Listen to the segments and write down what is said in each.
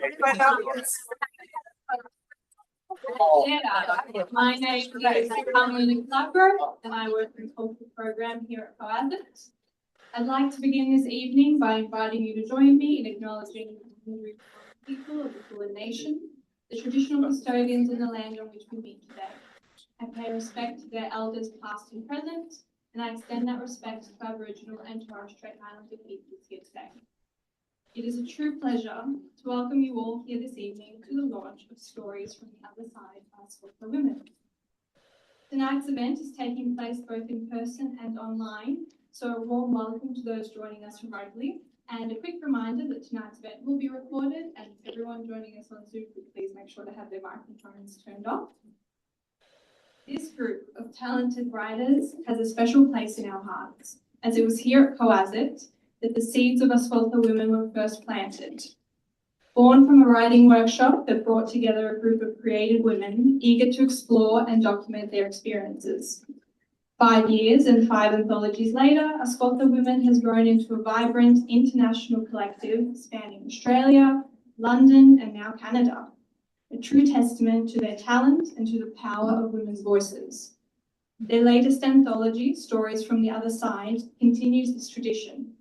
My name is Carmelina, and I work in the cultural program here at COASIT. I'd like to begin this evening by inviting you to join me in acknowledging the people of the Kulin Nation, the traditional custodians of the land on which we meet today. I pay respect to their elders past and present, and I extend that respect to Aboriginal and Torres Strait Islander peoples here today. It is a true pleasure to welcome you all here this evening to the launch of Stories from the Other Side by Ascolta Women. Tonight's event is taking place both in person and online, so a warm welcome to those joining us remotely, and a quick reminder that tonight's event will be recorded, and everyone joining us on Zoom, please make sure to have their microphones turned off. This group of talented writers has a special place in our hearts, as it was here at COASIT that the seeds of Ascolta Women were first planted. Born from a writing workshop that brought together a group of creative women eager to explore and document their experiences. 5 years and 5 anthologies later, Ascolta Women has grown into a vibrant international collective spanning Australia, London, and now Canada. A true testament to their talent and to the power of women's voices. Their latest anthology, Stories from the Other Side, continues this tradition,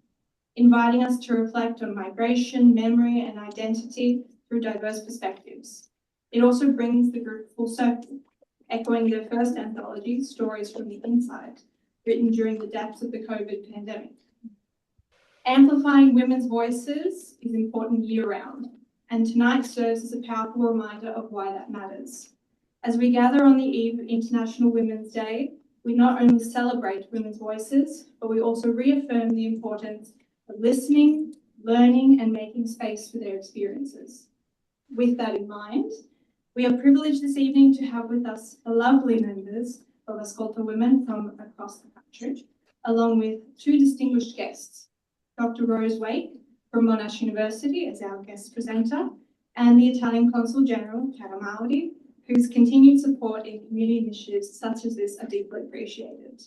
inviting us to reflect on migration, memory, and identity through diverse perspectives. It also brings the group full circle, echoing their first anthology, Stories from the Inside, written during the depths of the COVID pandemic. Amplifying women's voices is important year-round, and tonight serves as a powerful reminder of why that matters. As we gather on the eve of International Women's Day, we not only celebrate women's voices, but we also reaffirm the importance of listening, learning, and making space for their experiences. With that in mind, we are privileged this evening to have with us the lovely members of Ascolta Women from across the country, along with 2 distinguished guests, Dr. Rose Wake from Monash University as our guest presenter, and the Italian Consul-General, Chiara, Mauri, whose continued support in community initiatives such as this are deeply appreciated.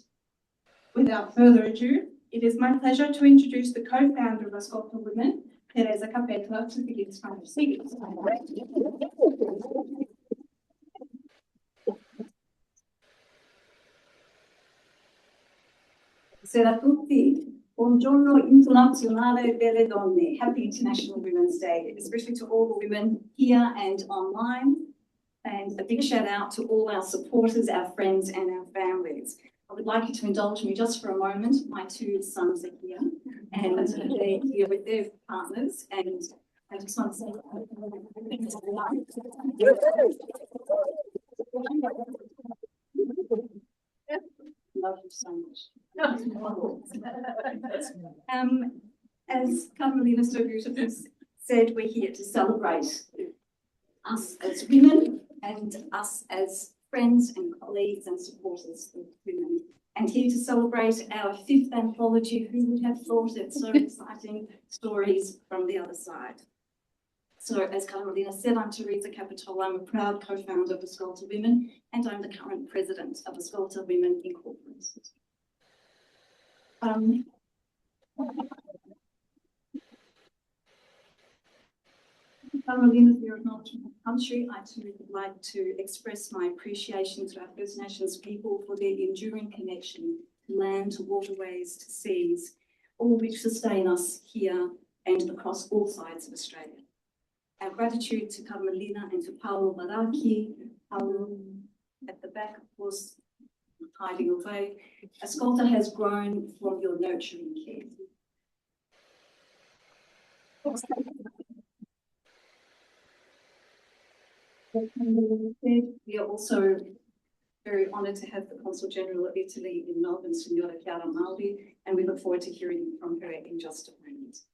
Without further ado, it is my pleasure to introduce the co-founder of Ascolta Women, Teresa Capetola, to begin tonight proceedings. Buonasera a tutti. Buongiorno internazionale delle donne. Happy International Women's Day, especially to all the women here and online. And a big shout out to all our supporters, our friends, and our families. I would like you to indulge me just for a moment. My 2 sons are here, and they're here with their partners. And I just want to say, love you so much. As Carmelina so beautifully said, we're here to celebrate us as women and us as friends and colleagues and supporters of women. And here to celebrate our 5th anthology, who would have thought it, so exciting, Stories from the Other Side. So as Carmelina said, I'm Teresa Capetola. I'm a proud co-founder of Ascolta Women, and I'm the current president of Ascolta Women Incorporated. Carmelina, for your acknowledgement of country, I too would like to express my appreciation to our First Nations people for their enduring connection to land, to waterways, to seas, all which sustain us here and across all sides of Australia. Our gratitude to Carmelina and to Paolo Baracchi, Paolo at the back, of course, hiding away. Ascolta has grown from your nurturing care. We are also very honoured to have the Consul-General of Italy in Melbourne, Signora Chiara Mauri, and we look forward to hearing from her in just a moment.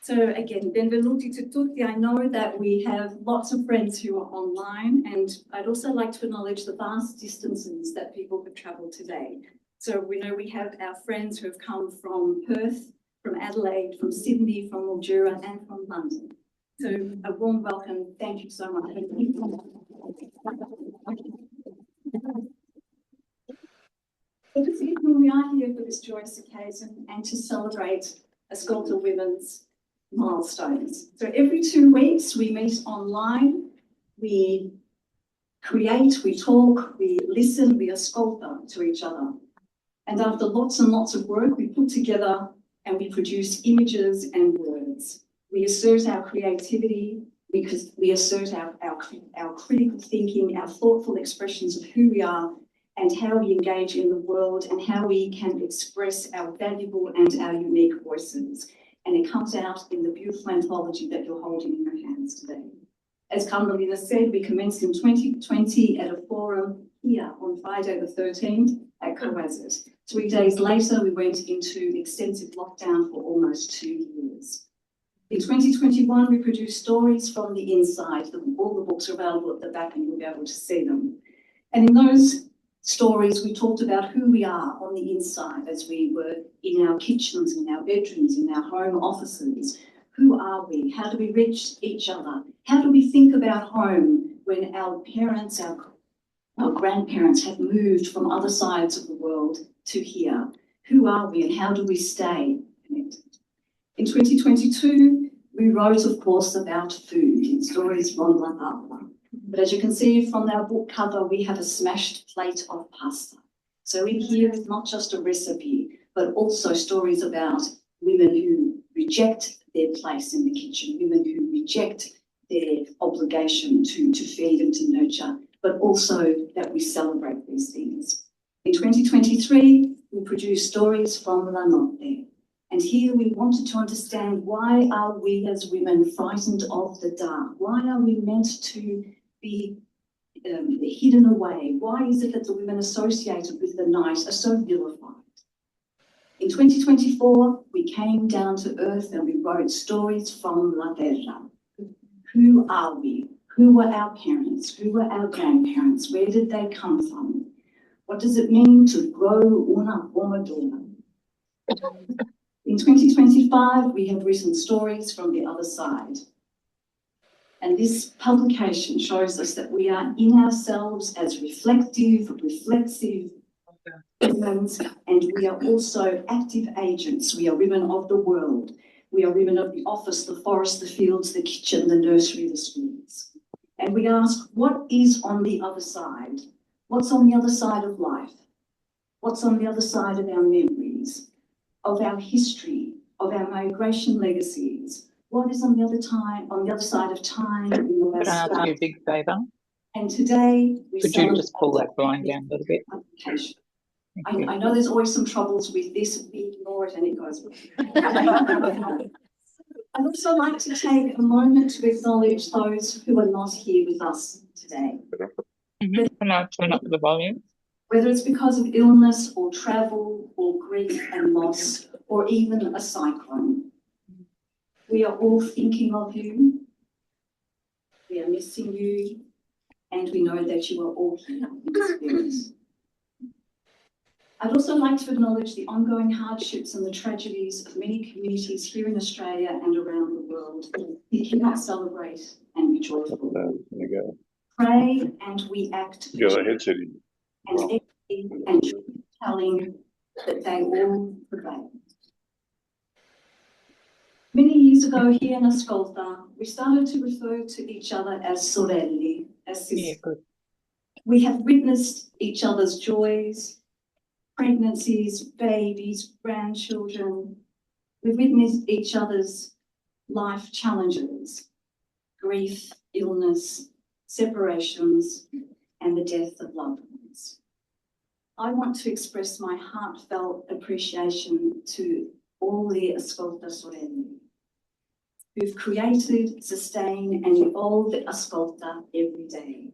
So again, benvenuti to tutti. I know that we have lots of friends who are online, and I'd also like to acknowledge the vast distances that people have travelled today. So we know we have our friends who have come from Perth, from Adelaide, from Sydney, from Mildura, and from London. So a warm welcome. Thank you so much. So this evening we are here for this joyous occasion and to celebrate Ascolta Women's milestones. So every 2 weeks we meet online, we create, we talk, we listen, we ascolta to each other. And after lots and lots of work, we put together and we produce images and words. We assert our creativity, because we assert our critical thinking, our thoughtful expressions of who we are and how we engage in the world and how we can express our valuable and our unique voices. And it comes out in the beautiful anthology that you're holding in your hands today. As Carmelina said, we commenced in 2020 at a forum here on Friday the 13th at COASIT. 3 days later, we went into extensive lockdown for almost 2 years. In 2021, we produced stories from the inside. All the books are available at the back and you'll be able to see them. And in those stories, we talked about who we are on the inside as we were in our kitchens, in our bedrooms, in our home offices. Who are we? How do we reach each other? How do we think about home when our parents, our grandparents have moved from other sides of the world to here? Who are we and how do we stay connected? In 2022, we wrote, of course, about food in stories from Lolicato. But as you can see from our book cover, we have a smashed plate of pasta. So in here is not just a recipe, but also stories about women who reject their place in the kitchen, women who reject their obligation to feed and to nurture, but also that we celebrate these things. In 2023, we produced stories from La Notte. And here we wanted to understand, why are we as women frightened of the dark? Why are we meant to be hidden away? Why is it that the women associated with the night are so vilified? In 2024, we came down to earth and we wrote stories from La Terra. Who are we? Who were our parents? Who were our grandparents? Where did they come from? What does it mean to grow una pomodora? In 2025, we have written stories from the other side. And this publication shows us that we are in ourselves as reflective humans, and we are also active agents. We are women of the world. We are women of the office, the forest, the fields, the kitchen, the nursery, the schools. And we ask, what is on the other side? What's on the other side of life? What's on the other side of our memories, of our history, of our migration legacies? What is on the other side of time? Could I ask you a big favour? And today we could you just pull that blind down a little bit? I know there's always some troubles with this. We ignore it and it goes. I'd also like to take a moment to acknowledge those who are not here with us today. Can I turn up the volume? Whether it's because of illness or travel or grief and loss or even a cyclone. We are all thinking of you. We are missing you. And we know that you are all here in spirit. I'd also like to acknowledge the ongoing hardships and the tragedies of many communities here in Australia and around the world. We cannot celebrate and be joyful. Pray and we act. And telling that they will prevail. Many years ago here in Ascolta, we started to refer to each other as sorelli, as sisters. Yeah, we have witnessed each other's joys, pregnancies, babies, grandchildren. We've witnessed each other's life challenges, grief, illness, separations, and the death of loved ones. I want to express my heartfelt appreciation to all the Ascolta Sorelli who've created, sustained, and evolved Ascolta every day.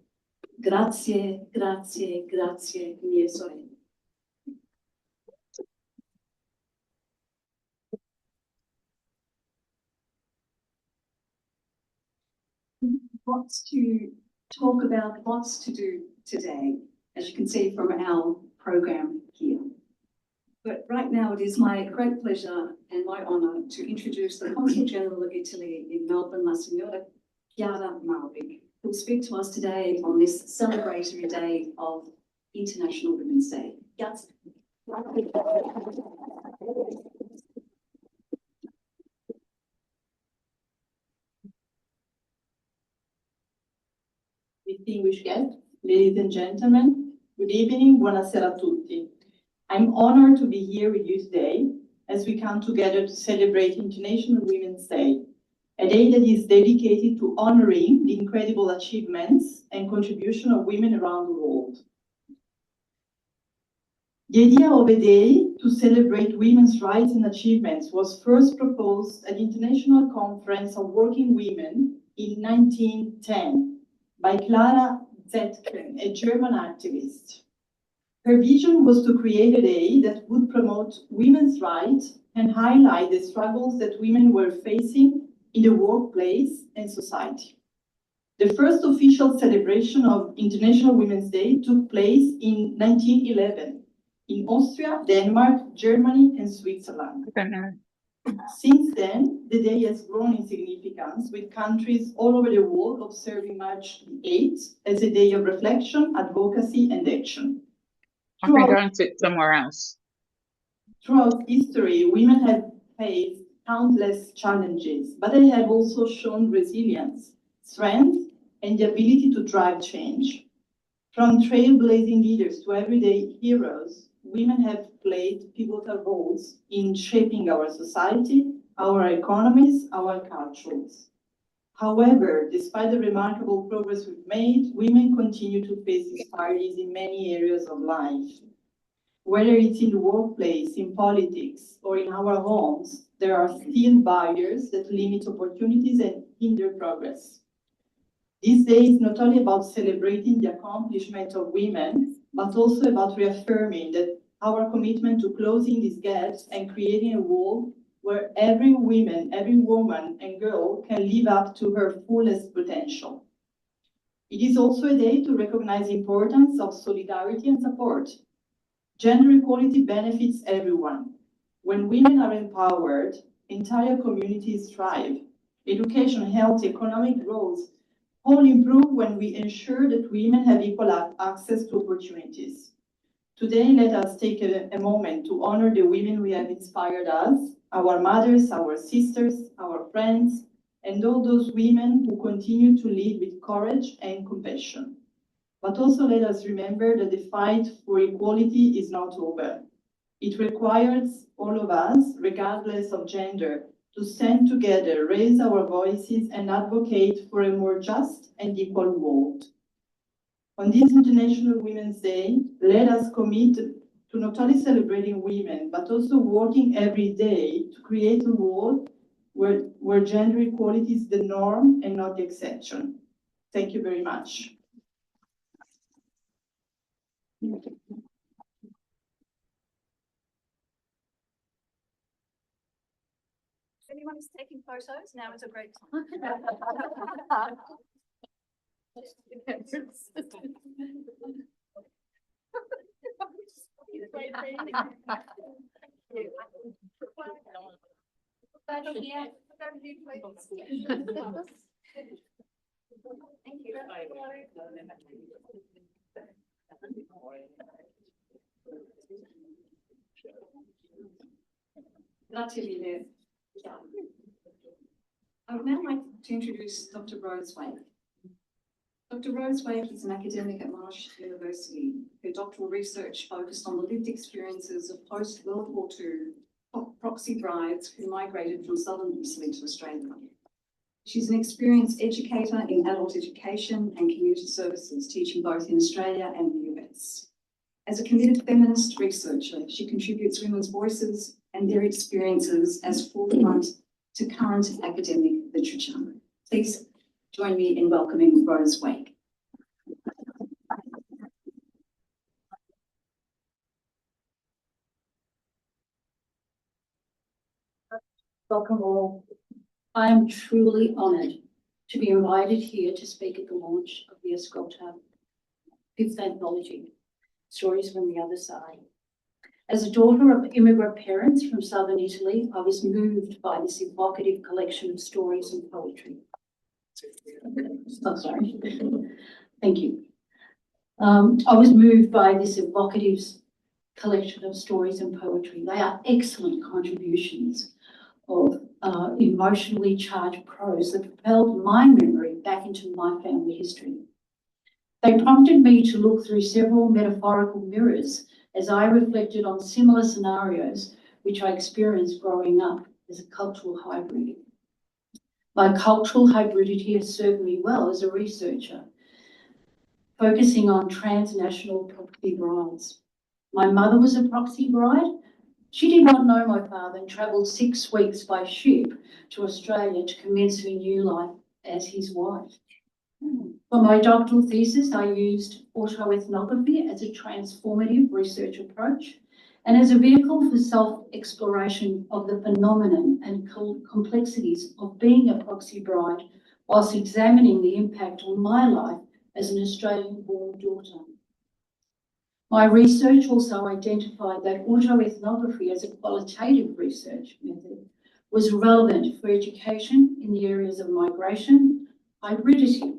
Grazie, grazie, grazie, mie sorelle. Lots to talk about, lots to do today, as you can see from our program here. But right now it is my great pleasure and my honour to introduce the Consul-General of Italy in Melbourne, La Signora Chiara Mauri, who will speak to us today on this celebratory day of International Women's Day. Grazie. distinguished guests, ladies and gentlemen, good evening, buonasera a tutti. I'm honored to be here with you today as we come together to celebrate International Women's Day, a day that is dedicated to honoring the incredible achievements and contribution of women around the world. The idea of a day to celebrate women's rights and achievements was first proposed at the International Conference of Working Women in 1910 by Clara Zetkin, a German activist. Her vision was to create a day that would promote women's rights and highlight the struggles that women were facing in the workplace and society. The first official celebration of International Women's Day took place in 1911 in Austria, Denmark, Germany, and Switzerland. Since then, the day has grown in significance, with countries all over the world observing March 8th as a day of reflection, advocacy, and action. I can go and sit somewhere else. Throughout history, women have faced countless challenges, but they have also shown resilience, strength, and the ability to drive change. From trailblazing leaders to everyday heroes, women have played pivotal roles in shaping our society, our economies, our cultures. However, despite the remarkable progress we've made, women continue to face disparities in many areas of life. Whether it's in the workplace, in politics, or in our homes, there are still barriers that limit opportunities and hinder progress. This day is not only about celebrating the accomplishment of women, but also about reaffirming that our commitment to closing these gaps and creating a world where every woman and girl can live up to her fullest potential. It is also a day to recognize the importance of solidarity and support. Gender equality benefits everyone. When women are empowered, entire communities thrive. Education, health, economic growth all improve when we ensure that women have equal access to opportunities. Today, let us take a moment to honor the women who have inspired us, our mothers, our sisters, our friends, and all those women who continue to lead with courage and compassion. But also let us remember that the fight for equality is not over. It requires all of us, regardless of gender, to stand together, raise our voices, and advocate for a more just and equal world. On this International Women's Day, let us commit to not only celebrating women, but also working every day to create a world where gender equality is the norm and not the exception. Thank you very much. If anyone is taking photos, now is a great time. I would now like to introduce Dr. Rose Wake. Dr. Rose Wake is an academic at Monash University. Her doctoral research focused on the lived experiences of post-World War II proxy brides who migrated from southern Italy to Australia. She's an experienced educator in adult education and community services, teaching both in Australia and the US. As a committed feminist researcher, she contributes women's voices and their experiences as forefront to current academic literature. Please join me in welcoming Rose Wake. Welcome all. I am truly honoured to be invited here to speak at the launch of the Ascolta fifth anthology, Stories from the Other Side. As a daughter of immigrant parents from southern Italy, I was moved by this evocative collection of stories and poetry. Oh, sorry. Thank you. I was moved by this evocative collection of stories and poetry. They are excellent contributions of emotionally charged prose that propelled my memory back into my family history. They prompted me to look through several metaphorical mirrors as I reflected on similar scenarios which I experienced growing up as a cultural hybrid. My cultural hybridity has served me well as a researcher, focusing on transnational proxy brides. My mother was a proxy bride. She did not know my father and travelled 6 weeks by ship to Australia to commence her new life as his wife. For my doctoral thesis, I used autoethnography as a transformative research approach and as a vehicle for self-exploration of the phenomenon and complexities of being a proxy bride, whilst examining the impact on my life as an Australian-born daughter. My research also identified that autoethnography as a qualitative research method was relevant for education in the areas of migration, hybridity,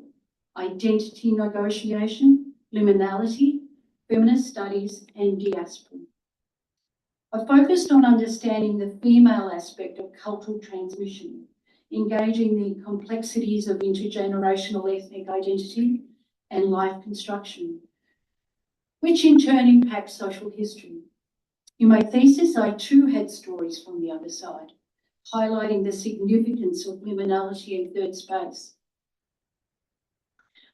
identity negotiation, liminality, feminist studies, and diaspora. I focused on understanding the female aspect of cultural transmission, engaging the complexities of intergenerational ethnic identity and life construction, which in turn impacts social history. In my thesis, I too had stories from the other side, highlighting the significance of liminality and third space,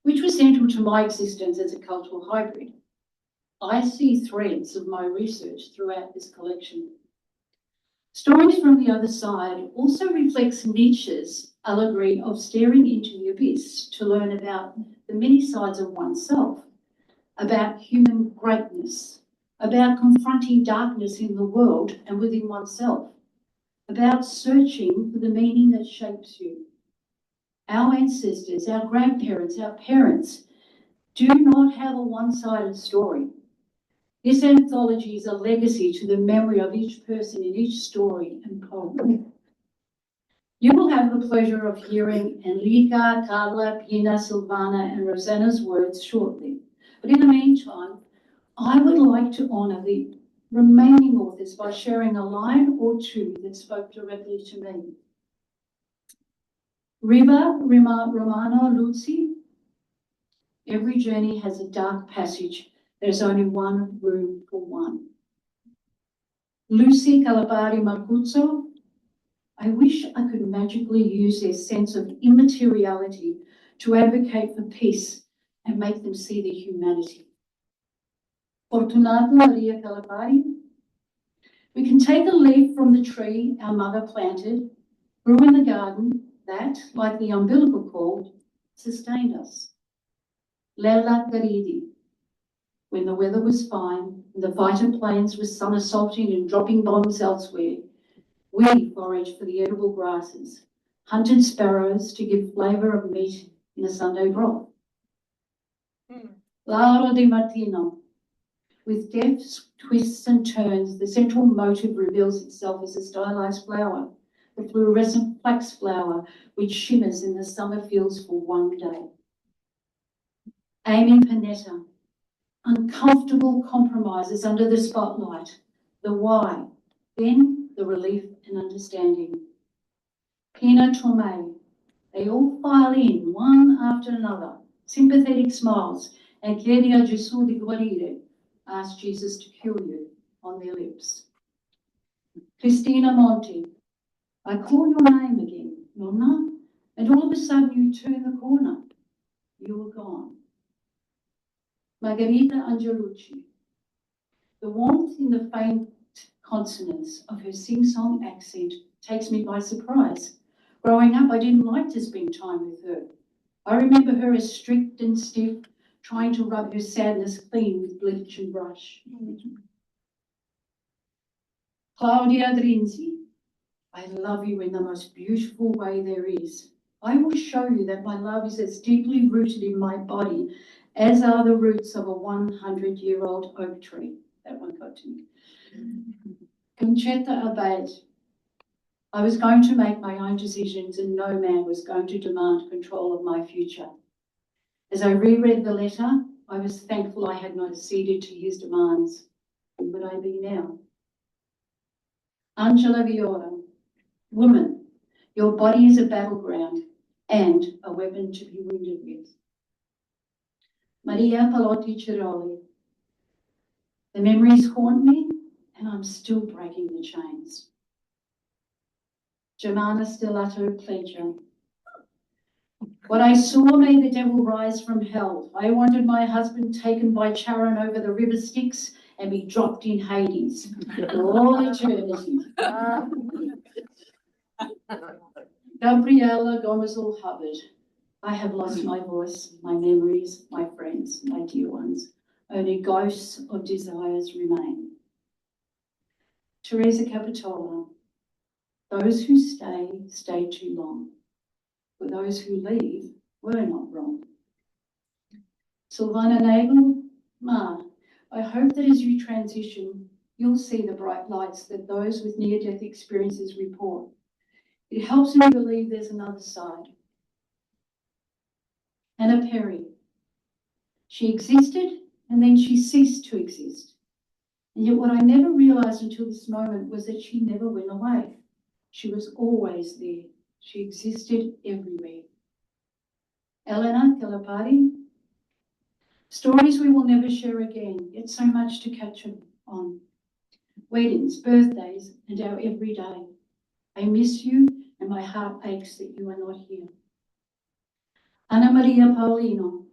which was central to my existence as a cultural hybrid. I see threads of my research throughout this collection. Stories from the other side also reflects Nietzsche's allegory of staring into the abyss to learn about the many sides of oneself, about human greatness, about confronting darkness in the world and within oneself, about searching for the meaning that shapes you. Our ancestors, our grandparents, our parents do not have a one-sided story. This anthology is a legacy to the memory of each person in each story and poem. You will have the pleasure of hearing Enrica, Carla, Pina, Silvana, and Rosanna's words shortly. But in the meantime, I would like to honour the remaining authors by sharing a line or two that spoke directly to me. Romano Luci, every journey has a dark passage. There's only one room for one. Luci Callipari-Marcuzzo, I wish I could magically use their sense of immateriality to advocate for peace and make them see their humanity. Fortunata Callipari, we can take a leaf from the tree our mother planted, grew in the garden that, like the umbilical cord, sustained us. Lolicato, when the weather was fine and the fighter planes were somersaulting and dropping bombs elsewhere, we foraged for the edible grasses, hunted sparrows to give flavour of meat in a Sunday broth. Laura Di Martino, with deft twists and turns, the central motive reveals itself as a stylised flower, the fluorescent flax flower which shimmers in the summer fields for one day. Amy Panetta, uncomfortable compromises under the spotlight, the why, then the relief and understanding. Pina Tomay, they all file in one after another, sympathetic smiles, and chiedi a Gesù di guarire, ask Jesus to cure you, on their lips. Christina Monti, I call your name again, Nonna, and all of a sudden you turn the corner. You were gone. Margherita Angelucci, the warmth in the faint consonants of her sing-song accent takes me by surprise. Growing up, I didn't like to spend time with her. I remember her as strict and stiff, trying to rub her sadness clean with bleach and brush. Claudia Drinzi, I love you in the most beautiful way there is. I will show you that my love is as deeply rooted in my body as are the roots of a 100-year-old oak tree. That one got to me. Concetta Abad, I was going to make my own decisions and no man was going to demand control of my future. As I reread the letter, I was thankful I had not acceded to his demands. Who would I be now? Angela Viola, woman, your body is a battleground and a weapon to be wounded with. Maria Callipari. The memories haunt me and I'm still breaking the chains. Germana Stellato Plegia. What I saw made the devil rise from hell. I wanted my husband taken by Charon over the river Styx and be dropped in Hades for all eternity. Gabriella Gomezal Hubbard. I have lost my voice, my memories, my friends, my dear ones. Only ghosts of desires remain. Teresa Capetola. Those who stay, stay too long. For those who leave were not wrong. Silvana Nagl. Ma, I hope that as you transition, you'll see the bright lights that those with near-death experiences report. It helps me believe there's another side. Anna Perry. She existed and then she ceased to exist. And yet what I never realised until this moment was that she never went away. She was always there. She existed everywhere. Elena Callipari. Stories we will never share again, yet so much to catch up on. Weddings, birthdays, and our everyday. I miss you and my heart aches that you are not here. Anna Maria Paulino.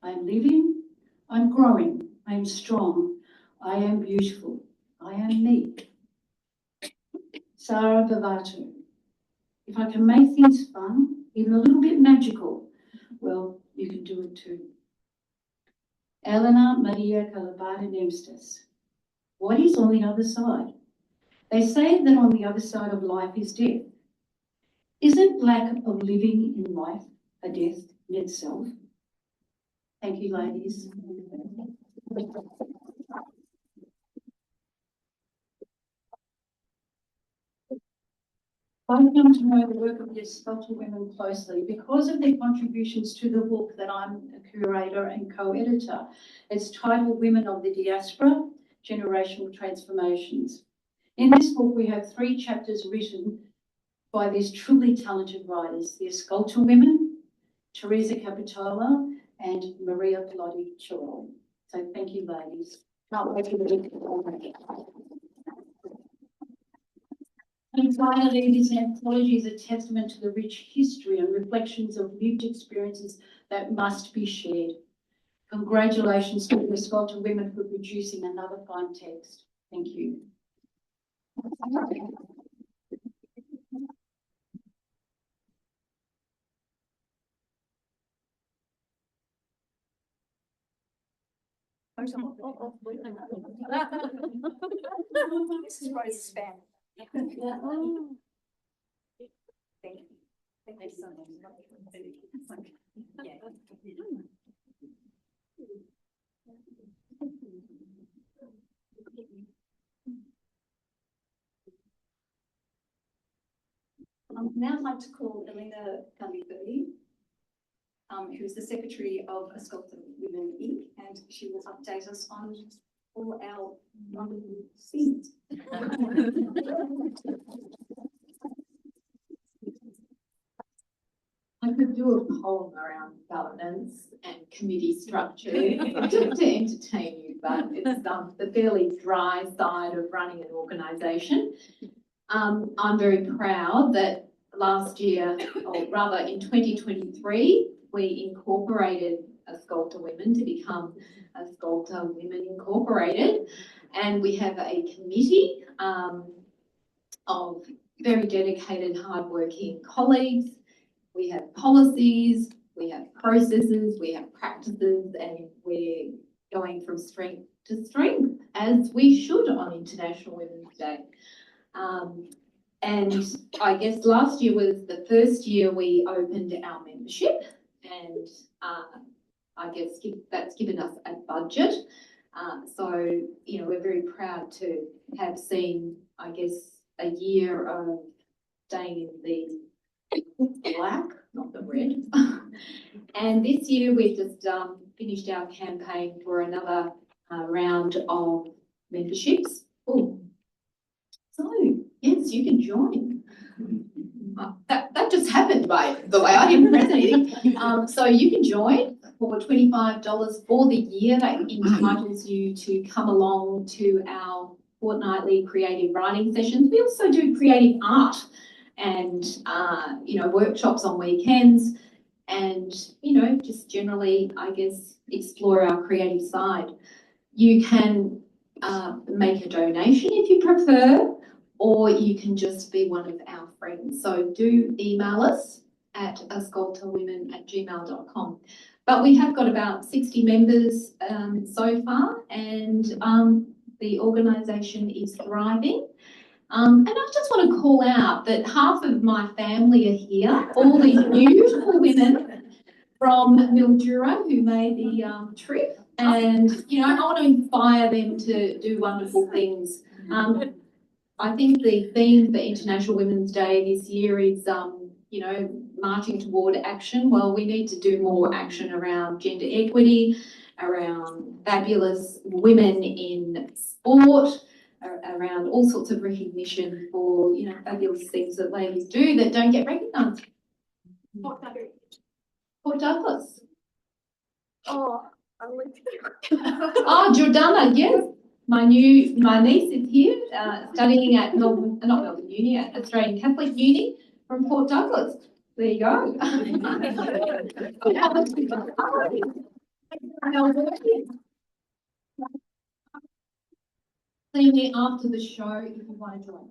I'm living, I'm growing, I'm strong, I am beautiful, I am me. Sarah Bavato. If I can make things fun, even a little bit magical, well, you can do it too. Elena Maria Callipari Nemtsas. What is on the other side? They say that on the other side of life is death. Isn't lack of living in life a death in itself? Thank you, ladies. I've come to know the work of the Ascolta Women closely because of their contributions to the book that I'm a curator and co-editor. It's titled Women of the Diaspora, Generational Transformations. In this book, we have 3 chapters written by these truly talented writers, the Ascolta Women, Teresa Capetola, and Maria Callipari. So thank you, ladies. Can't wait for the book. And finally, this anthology is a testament to the rich history and reflections of lived experiences that must be shared. Congratulations to the Ascolta Women for producing another fine text. Thank you. This is Rose's spam. Thank you. Thank you so much. Yeah. Now I'd like to call Elena Callipari, who's the Secretary of Ascolta Women Inc, and she will update us on all our wonderful scenes. I could do a poem around governance and committee structure to entertain you, but it's the fairly dry side of running an organisation. I'm very proud that last year, or rather in 2023, we incorporated Ascolta Women to become Ascolta Women Incorporated, and we have a committee of very dedicated, hardworking colleagues. We have policies, we have processes, we have practices, and we're going from strength to strength, as we should on International Women's Day. And I guess last year was the first year we opened our membership, and I guess that's given us a budget. So, you know, we're very proud to have seen, I guess, a year of staying in the black, not the red. And this year we've just finished our campaign for another round of memberships. Oh, so yes, you can join. That just happened, by the way. I didn't press anything. So you can join for $25 for the year. That entitles you to come along to our fortnightly creative writing sessions. We also do creative art and, workshops on weekends and, just generally, I guess, explore our creative side. You can make a donation if you prefer, or you can just be one of our friends. So do email us at ascoltawomen@gmail.com. But we have got about 60 members so far, and the organisation is thriving. And I just want to call out that half of my family are here, all these beautiful women from Mildura who made the trip. And, I want to inspire them to do wonderful things. I think the theme for International Women's Day this year is, marching toward action. Well, we need to do more action around gender equity, around fabulous women in sport, around all sorts of recognition for, fabulous things that ladies do that don't get recognised. Port Douglas. Oh, Jordana, yes. My niece is here, studying at Melbourne, not Melbourne Uni, at Australian Catholic Uni from Port Douglas. There you go. See me after the show if you want to join.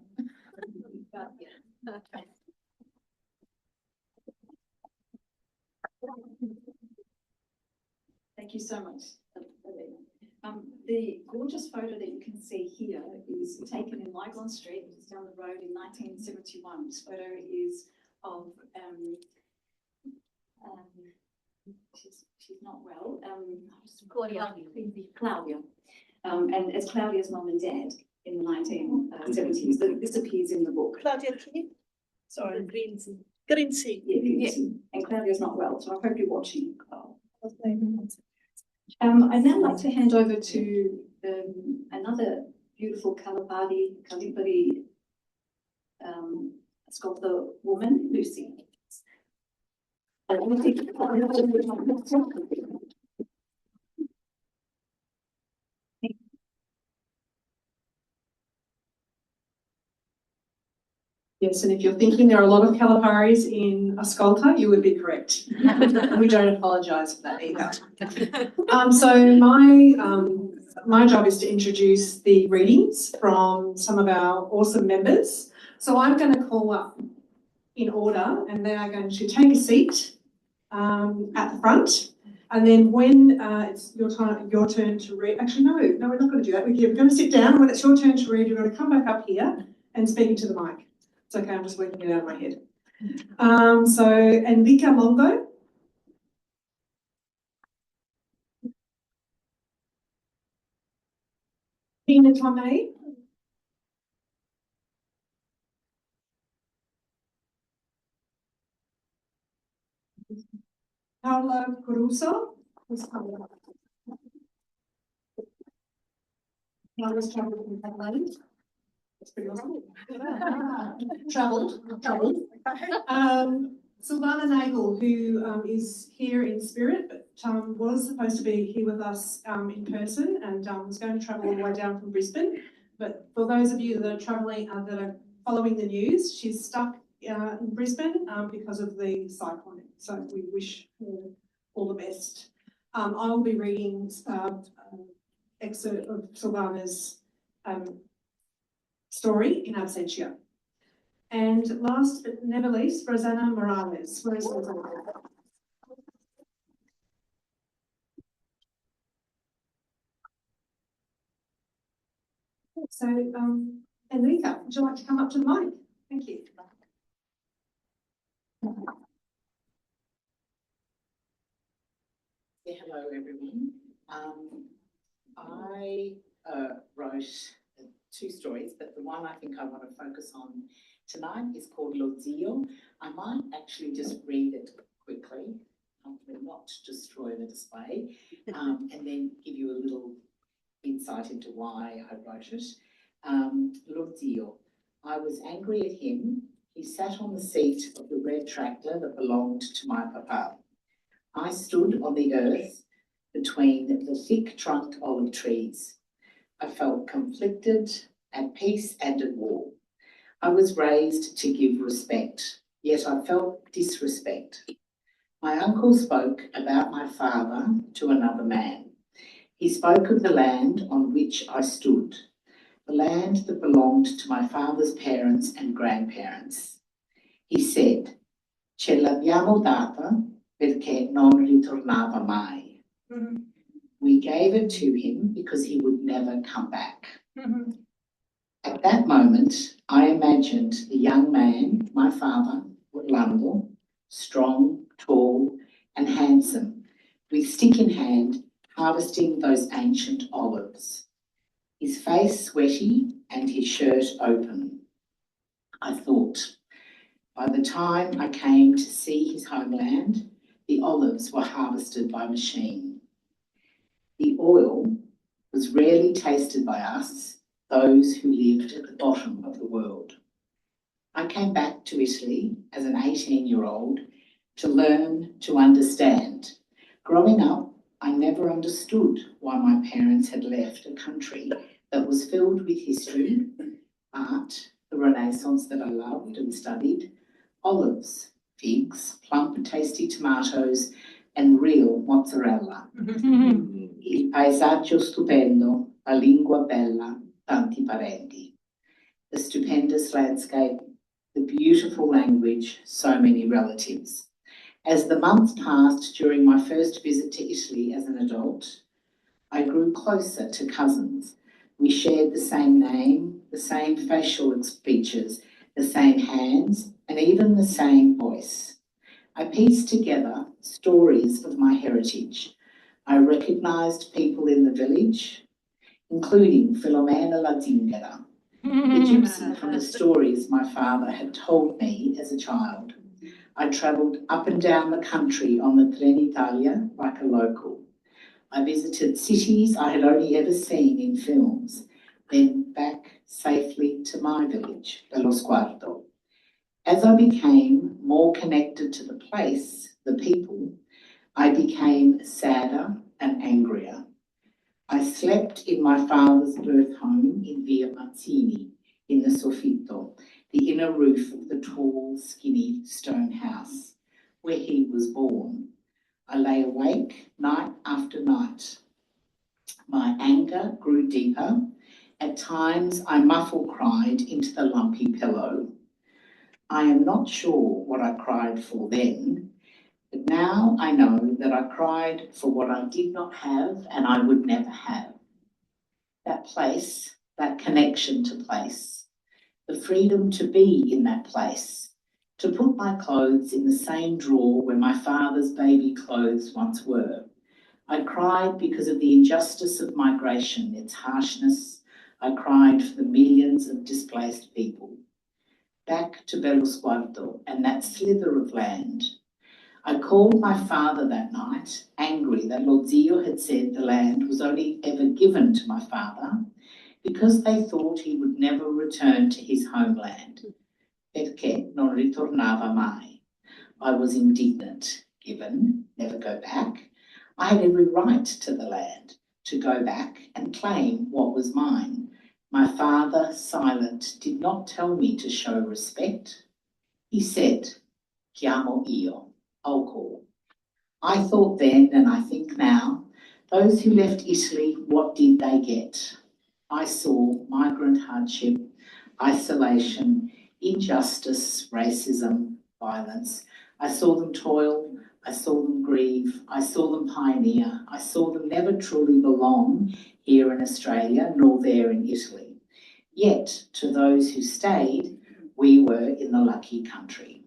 Thank you so much, Elena. The gorgeous photo that you can see here is taken in Lygon Street, which is down the road in 1971. This photo is of she's not well. Claudia. And as Claudia's mum and dad in the 1970s. This appears in the book. Claudia Key? Sorry. Green Sea. Green Sea. Yeah, Green Sea. And Claudia's not well, so I hope you're watching. I'd now like to hand over to another beautiful Callipari, Ascolta woman, Luci. Yes, and if you're thinking there are a lot of Calliparis in Ascolta, you would be correct. We don't apologise for that either. So my job is to introduce the readings from some of our awesome members. So I'm going to call up in order, and they are going to take a seat at the front. And then when it's your turn to read, actually no, we're not going to do that. We're going to sit down. When it's your turn to read, you're going to come back up here and speak into the mic. It's okay, I'm just working it out of my head. So Enrica Longo. Pina Tomay. Carla Caruso. Carla's travelled from Adelaide. That's pretty awesome. Travelled. Silvana Nagl, who is here in spirit, but was supposed to be here with us in person and was going to travel all the way down from Brisbane. But for those of you that are travelling, that are following the news, she's stuck in Brisbane because of the cyclone. So we wish her all the best. I will be reading excerpt of Silvana's story in absentia. And last but never least, Rosanna Morales. Where is Rosanna? So, Enrica, would you like to come up to the mic? Thank you. Yeah, hello everyone. I wrote two stories, but the one I think I want to focus on tonight is called Lo Zio. I might actually just read it quickly, not destroy the display, and then give you a little insight into why I wrote it. Lo Zio. I was angry at him. He sat on the seat of the red tractor that belonged to my papa. I stood on the earth between the thick-trunked olive trees. I felt conflicted, at peace and at war. I was raised to give respect, yet I felt disrespect. My uncle spoke about my father to another man. He spoke of the land on which I stood, the land that belonged to my father's parents and grandparents. He said, "Ce l'abbiamo data perché non ritornava mai." We gave it to him because he would never come back. At that moment, I imagined the young man, my father, Orlando, strong, tall, and handsome, with stick in hand, harvesting those ancient olives. His face sweaty and his shirt open. I thought, by the time I came to see his homeland, the olives were harvested by machine. The oil was rarely tasted by us, those who lived at the bottom of the world. I came back to Italy as an 18-year-old to learn, to understand. Growing up, I never understood why my parents had left a country that was filled with history, art, the Renaissance that I loved and studied, olives, figs, plump, tasty tomatoes, and real mozzarella. Il paesaggio stupendo, la lingua bella, tanti parenti. The stupendous landscape, the beautiful language, so many relatives. As the months passed during my first visit to Italy as an adult, I grew closer to cousins. We shared the same name, the same facial features, the same hands, and even the same voice. I pieced together stories of my heritage. I recognised people in the village, including Filomena la Zingara, the gypsy from the stories my father had told me as a child. I travelled up and down the country on the Trenitalia like a local. I visited cities I had only ever seen in films, then back safely to my village, Bello Sguardo. As I became more connected to the place, the people, I became sadder and angrier. I slept in my father's birth home in Via Mazzini, in the soffitto, the inner roof of the tall, skinny stone house, where he was born. I lay awake night after night. My anger grew deeper. At times I muffle cried into the lumpy pillow. I am not sure what I cried for then, but now I know that I cried for what I did not have and I would never have. That place, that connection to place, the freedom to be in that place, to put my clothes in the same drawer where my father's baby clothes once were. I cried because of the injustice of migration, its harshness. I cried for the millions of displaced people. Back to Bello Sguardo and that slither of land. I called my father that night, angry that Lo Zio had said the land was only ever given to my father because they thought he would never return to his homeland. Perché non ritornava mai. I was indignant. Given, never go back. I had every right to the land, to go back and claim what was mine. My father, silent, did not tell me to show respect. He said, "Chiamo io." I'll call. I thought then, and I think now, those who left Italy, what did they get? I saw migrant hardship, isolation, injustice, racism, violence. I saw them toil, I saw them grieve, I saw them pioneer, I saw them never truly belong here in Australia, nor there in Italy. Yet, to those who stayed, we were in the lucky country.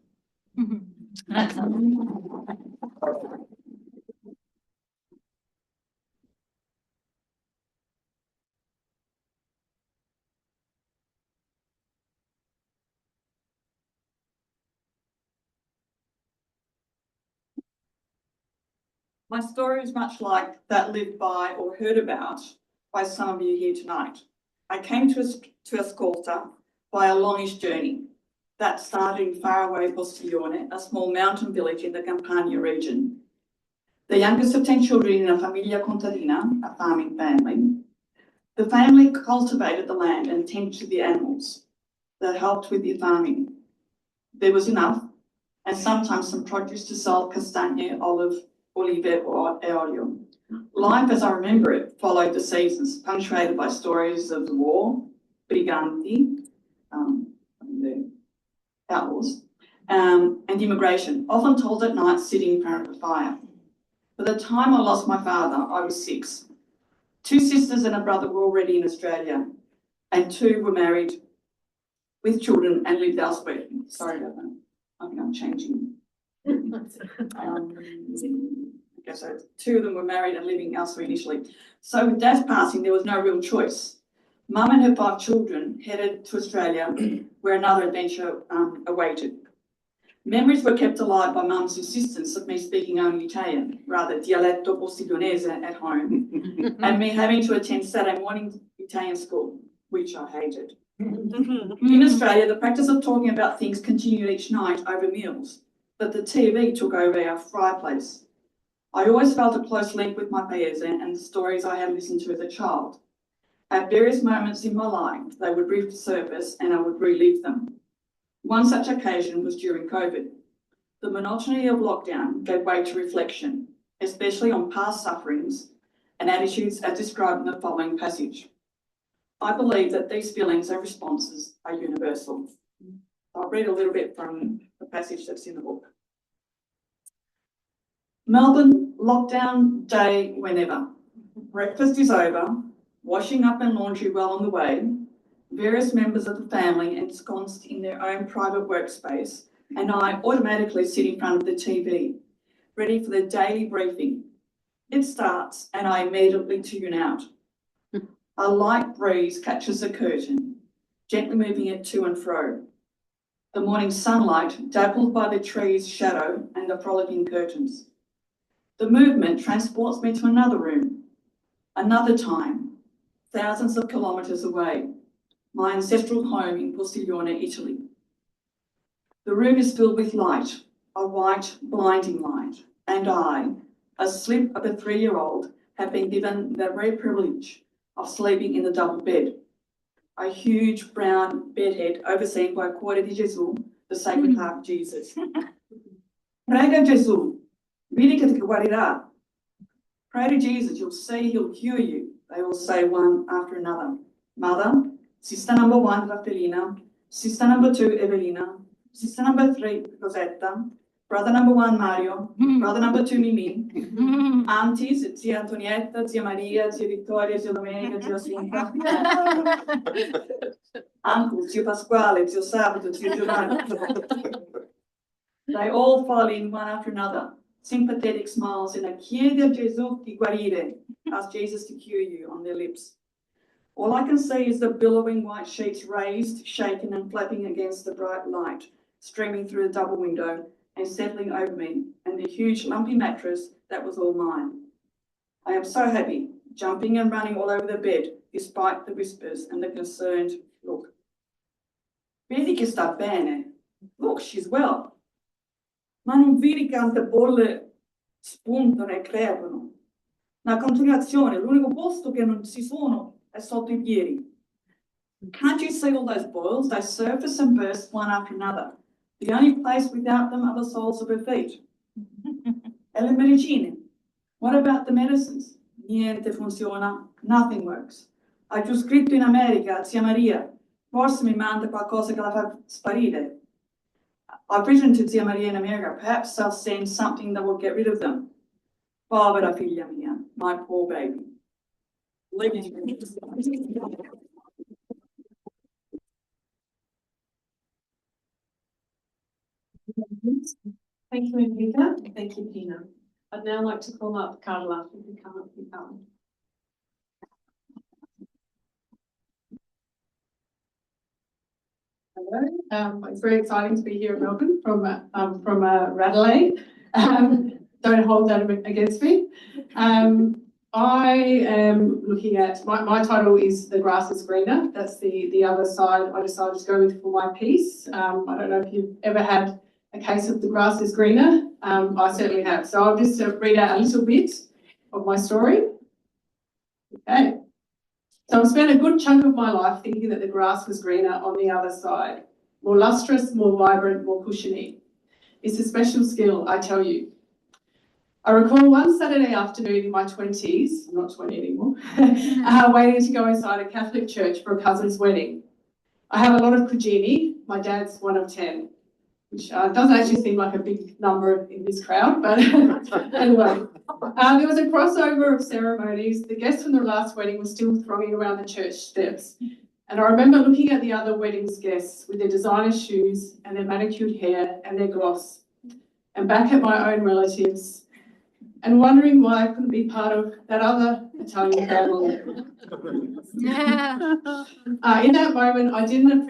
My story is much like that lived by or heard about by some of you here tonight. I came to Ascolta by a longish journey that started in faraway Postiglione, a small mountain village in the Campania region. The youngest of 10 children in a familia contadina, a farming family. The family cultivated the land and tended to the animals that helped with the farming. There was enough, and sometimes some produce to sell: castagne, olive, or olio. Life, as I remember it, followed the seasons, punctuated by stories of the war, briganti, the outlaws, and immigration, often told at night sitting in front of the fire. By the time I lost my father, I was 6. 2 sisters and a brother were already in Australia, and 2 were married with children and lived elsewhere. Sorry about that. I think I'm changing. Okay, so 2 of them were married and living elsewhere initially. So with Dad's passing, there was no real choice. Mum and her 5 children headed to Australia, where another adventure awaited. Memories were kept alive by Mum's insistence of me speaking only Italian, rather dialetto postiglionese at home, and me having to attend Saturday morning Italian school, which I hated. In Australia, the practice of talking about things continued each night over meals, but the TV took over our fireplace. I always felt a close link with my peers and the stories I had listened to as a child. At various moments in my life, they would resurface and I would relive them. One such occasion was during COVID. The monotony of lockdown gave way to reflection, especially on past sufferings and attitudes as described in the following passage. I believe that these feelings and responses are universal. I'll read a little bit from the passage that's in the book. Melbourne, lockdown day whenever. Breakfast is over, washing up and laundry well on the way, various members of the family ensconced in their own private workspace, and I automatically sit in front of the TV, ready for the daily briefing. It starts and I immediately tune out. A light breeze catches the curtain, gently moving it to and fro. The morning sunlight dappled by the tree's shadow and the frolicking curtains. The movement transports me to another room, another time, thousands of kilometres away, my ancestral home in Postiglione, Italy. The room is filled with light, a white, blinding light, and I, a slip of a 3-year-old, have been given the rare privilege of sleeping in the double bed. A huge brown bedhead overseen by Cuore di Gesù, the Sacred Heart of Jesus. Prega Gesù, vedi che ti guarirà. Pray to Jesus, you'll see he'll cure you. They all say one after another. Mother, sister number 1, Raffaellina, sister number 2, Evelina, sister number 3, Rosetta, brother number 1, Mario, brother number 2, Mimi, aunties, zia Antonietta, zia Maria, zia Vittoria, zia Domenica, zia Assunta, uncle, zio Pasquale, zio Sabato, zio Giovanni. They all fall in one after another, sympathetic smiles and a chiede a Gesù di guarire, ask Jesus to cure you on their lips. All I can see is the billowing white sheets raised, shaken and flapping against the bright light, streaming through the double window and settling over me, and the huge lumpy mattress that was all mine. I am so happy, jumping and running all over the bed, despite the whispers and the concerned look. Vedi che sta bene. Look, she's well. Ma non vedi quante bolle spuntano e crepiano. La continuazione, l'unico posto che non ci sono è sotto I piedi. Can't you see all those boils? They surface and burst one after another. The only place without them are the soles of her feet. E le medicine? What about the medicines? Niente funziona. Nothing works. Ho già scritto in America a zia Maria. Forse mi manda qualcosa che la fa sparire. I've written to zia Maria in America. Perhaps they'll send something that will get rid of them. Povera figlia mia, my poor baby. Thank you, Enrica. Thank you, Pina. I'd now like to call up Carla, who can come up with Carla. Hello, it's very exciting to be here in Melbourne from Radelaide. Don't hold that against me. I am looking at, my title is The Grass is Greener. That's the other side I decided to go with for my piece. I don't know if you've ever had a case of the grass is greener? I certainly have. So I'll just read out a little bit of my story. Okay. So I've spent a good chunk of my life thinking that the grass was greener on the other side. More lustrous, more vibrant, more cushiony. It's a special skill, I tell you. I recall one Saturday afternoon in my 20s, I'm not 20 anymore, waiting to go inside a Catholic church for a cousin's wedding. I have a lot of cugini. My dad's one of 10, which doesn't actually seem like a big number in this crowd, but anyway. There was a crossover of ceremonies. The guests from the last wedding were still thronging around the church steps. And I remember looking at the other wedding's guests with their designer shoes and their manicured hair and their gloss, and back at my own relatives, and wondering why I couldn't be part of that other Italian family. In that moment, I didn't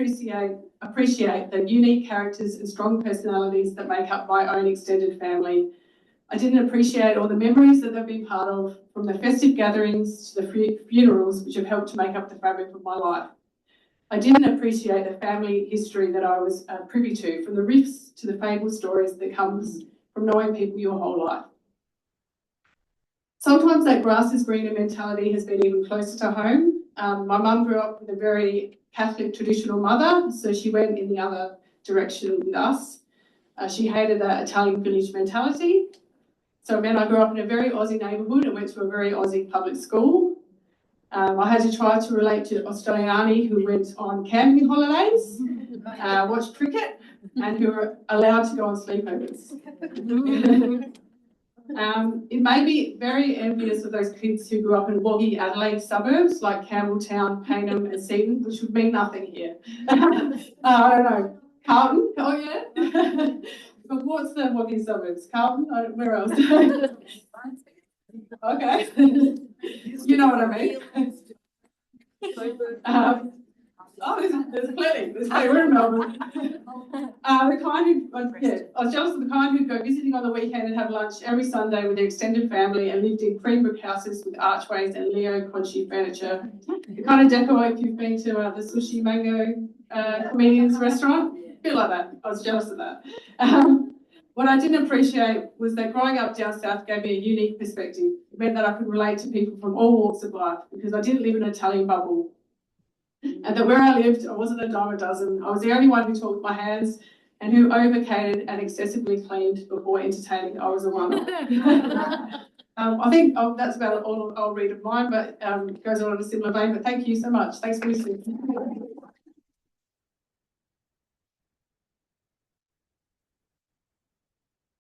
appreciate the unique characters and strong personalities that make up my own extended family. I didn't appreciate all the memories that they've been part of, from the festive gatherings to the funerals, which have helped to make up the fabric of my life. I didn't appreciate the family history that I was privy to, from the riffs to the fable stories that comes from knowing people your whole life. Sometimes that grass is greener mentality has been even closer to home. My mum grew up with a very Catholic traditional mother, so she went in the other direction with us. She hated that Italian village mentality. So it meant I grew up in a very Aussie neighbourhood and went to a very Aussie public school. I had to try to relate to Australiani who went on camping holidays, watched cricket, and who were allowed to go on sleepovers. It made me very envious of those kids who grew up in woggy Adelaide suburbs like Campbelltown, Payneham and Seaton, which would mean nothing here. I don't know. Carlton? Oh, yeah? But what's the woggy suburbs? Carlton? Where else? Okay. You know what I mean. There's plenty. We're in Melbourne. The kind who, I was jealous of the kind who'd go visiting on the weekend and have lunch every Sunday with their extended family and lived in cream brick houses with archways and Leo Conchi furniture. The kind of decor, if you've been to the Sushi Mango comedian's restaurant, a bit like that. I was jealous of that. What I didn't appreciate was that growing up down south gave me a unique perspective. It meant that I could relate to people from all walks of life because I didn't live in an Italian bubble. And that where I lived, I wasn't a dime a dozen. I was the only one who talked with my hands and who overcated and excessively cleaned before entertaining. I was a one-off. I think that's about all I'll read of mine, but it goes on in a similar vein. But thank you so much. Thanks for listening.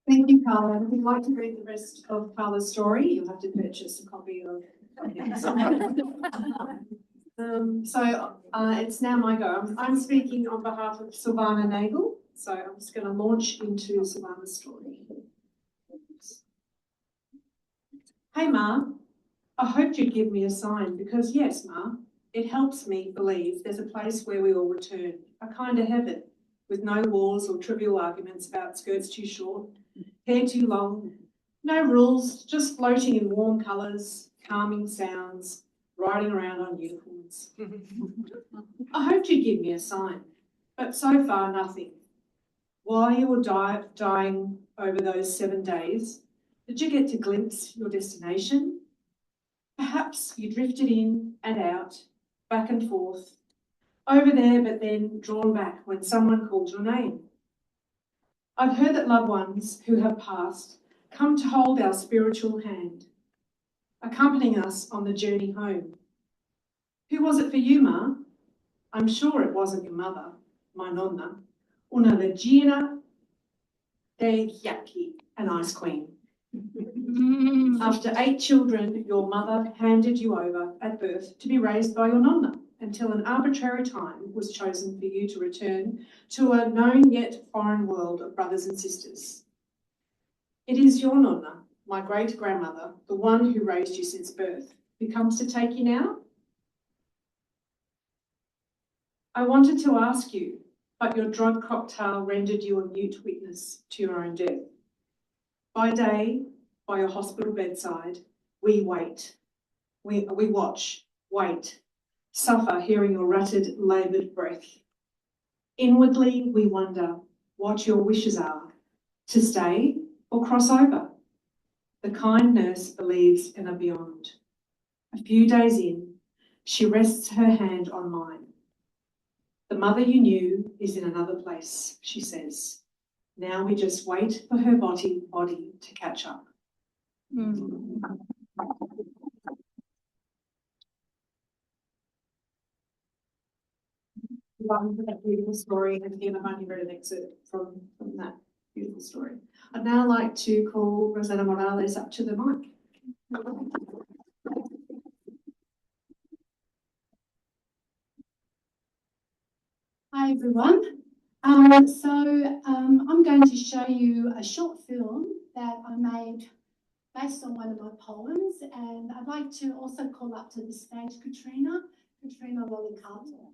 Thank you, Carla. If you'd like to read the rest of Carla's story, you'll have to purchase a copy of it's now my go. I'm speaking on behalf of Silvana Nagl, so I'm just going to launch into Silvana's story. Hey, Ma, I hoped you'd give me a sign because, yes, Ma, it helps me believe there's a place where we all return, a kind of heaven, with no wars or trivial arguments about skirts too short, hair too long, no rules, just floating in warm colours, calming sounds, riding around on unicorns. I hoped you'd give me a sign, but so far nothing. While you were dying over those 7 days, did you get to glimpse your destination? Perhaps you drifted in and out, back and forth, over there but then drawn back when someone called your name. I've heard that loved ones who have passed come to hold our spiritual hand, accompanying us on the journey home. Who was it for you, Ma? I'm sure it wasn't your mother, my nonna, una regina dei ghiacchi, an ice queen. After 8 children, your mother handed you over at birth to be raised by your nonna until an arbitrary time was chosen for you to return to a known yet foreign world of brothers and sisters. It is your nonna, my great-grandmother, the one who raised you since birth, who comes to take you now? I wanted to ask you, but your drug cocktail rendered you a mute witness to your own death. By day, by your hospital bedside, we wait. We watch, wait, suffer hearing your rutted, laboured breath. Inwardly, we wonder what your wishes are to stay or cross over. The kind nurse believes in a beyond. A few days in, she rests her hand on mine. The mother you knew is in another place, she says. Now we just wait for her body to catch up. One that beautiful story, and again, I've only read an excerpt from that beautiful story. I'd now like to call Rosanna Morales up to the mic. Hi everyone. I'm going to show you a short film that I made based on one of my poems, and I'd like to also call up to the stage Katrina Lolicato.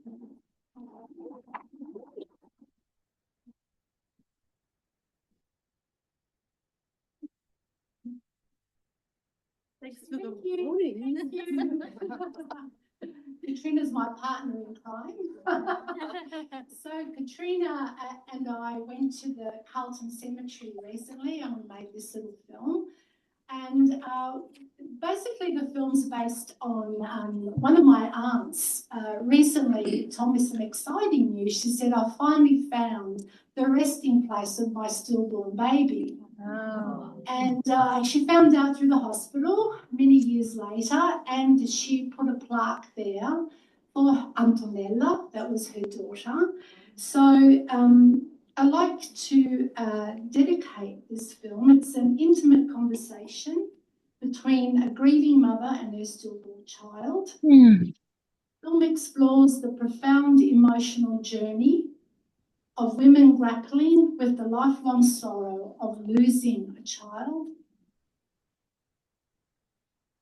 Thanks for the warning. Katrina's my partner in crime. So Katrina and I went to the Carlton Cemetery recently and we made this little film. And basically the film's based on one of my aunts recently told me some exciting news. She said, I finally found the resting place of my stillborn baby. Oh. And she found out through the hospital many years later, and she put a plaque there for Antonella, that was her daughter. So I like to dedicate this film. It's an intimate conversation between a grieving mother and her stillborn child. The film explores the profound emotional journey of women grappling with the lifelong sorrow of losing a child,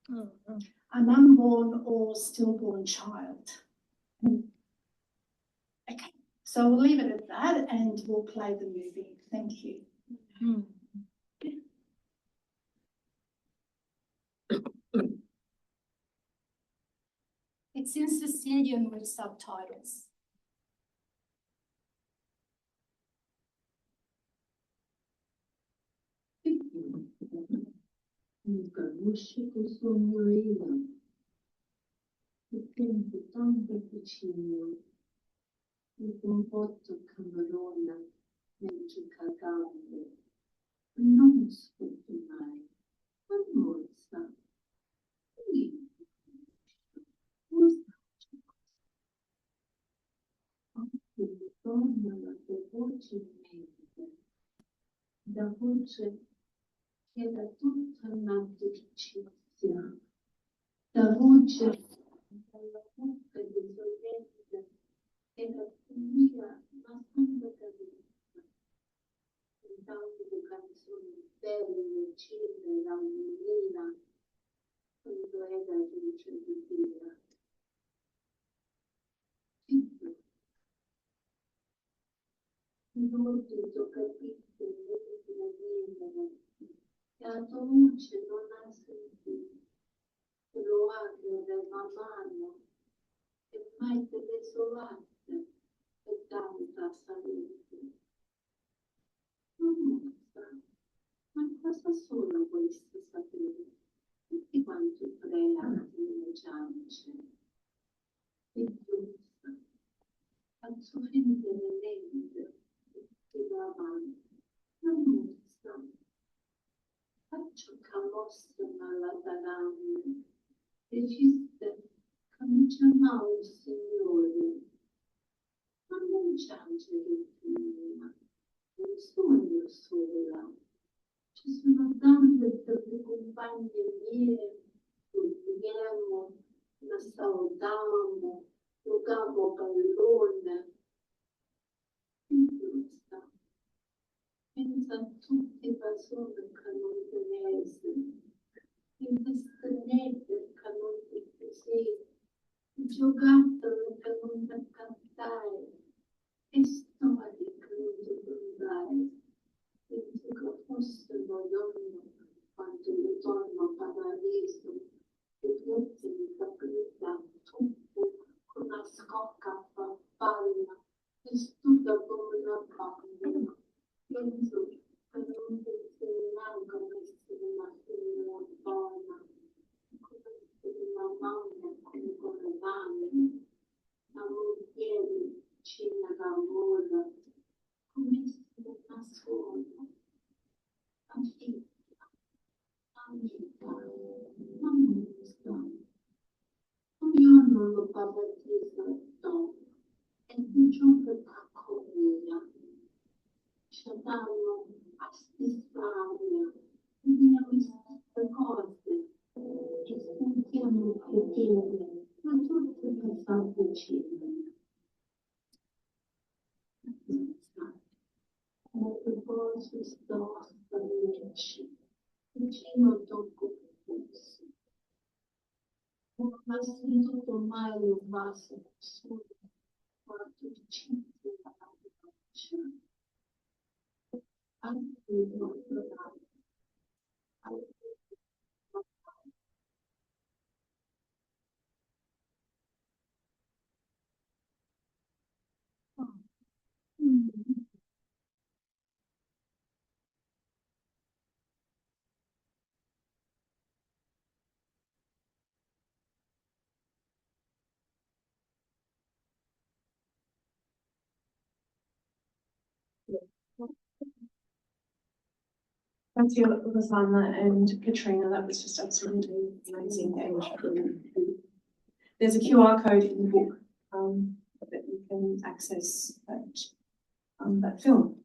an unborn or stillborn child. Okay, so we'll leave it at that and we'll play the movie. Thank you. It's in Sicilian with subtitles. Uscito sogno io, il tempo tanto vicino, il comporto camerona mentre cagavo, non ascolto mai, ma morsa, torna la tua voce in mente, da voce che era tutta un'amicizia, da voce dalla bocca di sorelle era mia, ma quando caduta, cantando le canzoni belle, cine, la menina, quando era luce di via. L'ultimo capitolo della vita, la tua luce non ha sentito, lo agro della mano, e mai te desolate, e tanta salute. Non sa, ma cosa sono questi saperi? Tutti quanti preati nelle ciance, e giusta, al suo fine delle lente, e davanti, non sa. Faccio camostra malatarame, esiste, cominciamo il Signore, ma non piangere prima, non sono sola, ci sono tante tante compagne mie, coltivano, la salutiamo, giocavo a pallone, giusta. Pensa a tutte le persone che non tenessero, in queste neve che non ti così, giocattolo che non ti cantare, e storie che non ti ricordare. Penso che fossero donne quando ritorno a paradiso, e tutti mi capita tutto con una scocca a farfalla, e studa come una bambina. Penso che non io non lo battezzo e non ciò che accomuna. Sciatano a stisfare, non queste cose, e sentiamo che tiene, ma tutte per far vicino. Molte cose sto stabilici, vicino tocco pulso. Non ha sentito mai un vaso solo quanto vicino alla faccia. Anche il nostro lato. Thank you, Rosanna and Katrina. That was just absolutely amazing. And there's a QR code in the book that you can access that film.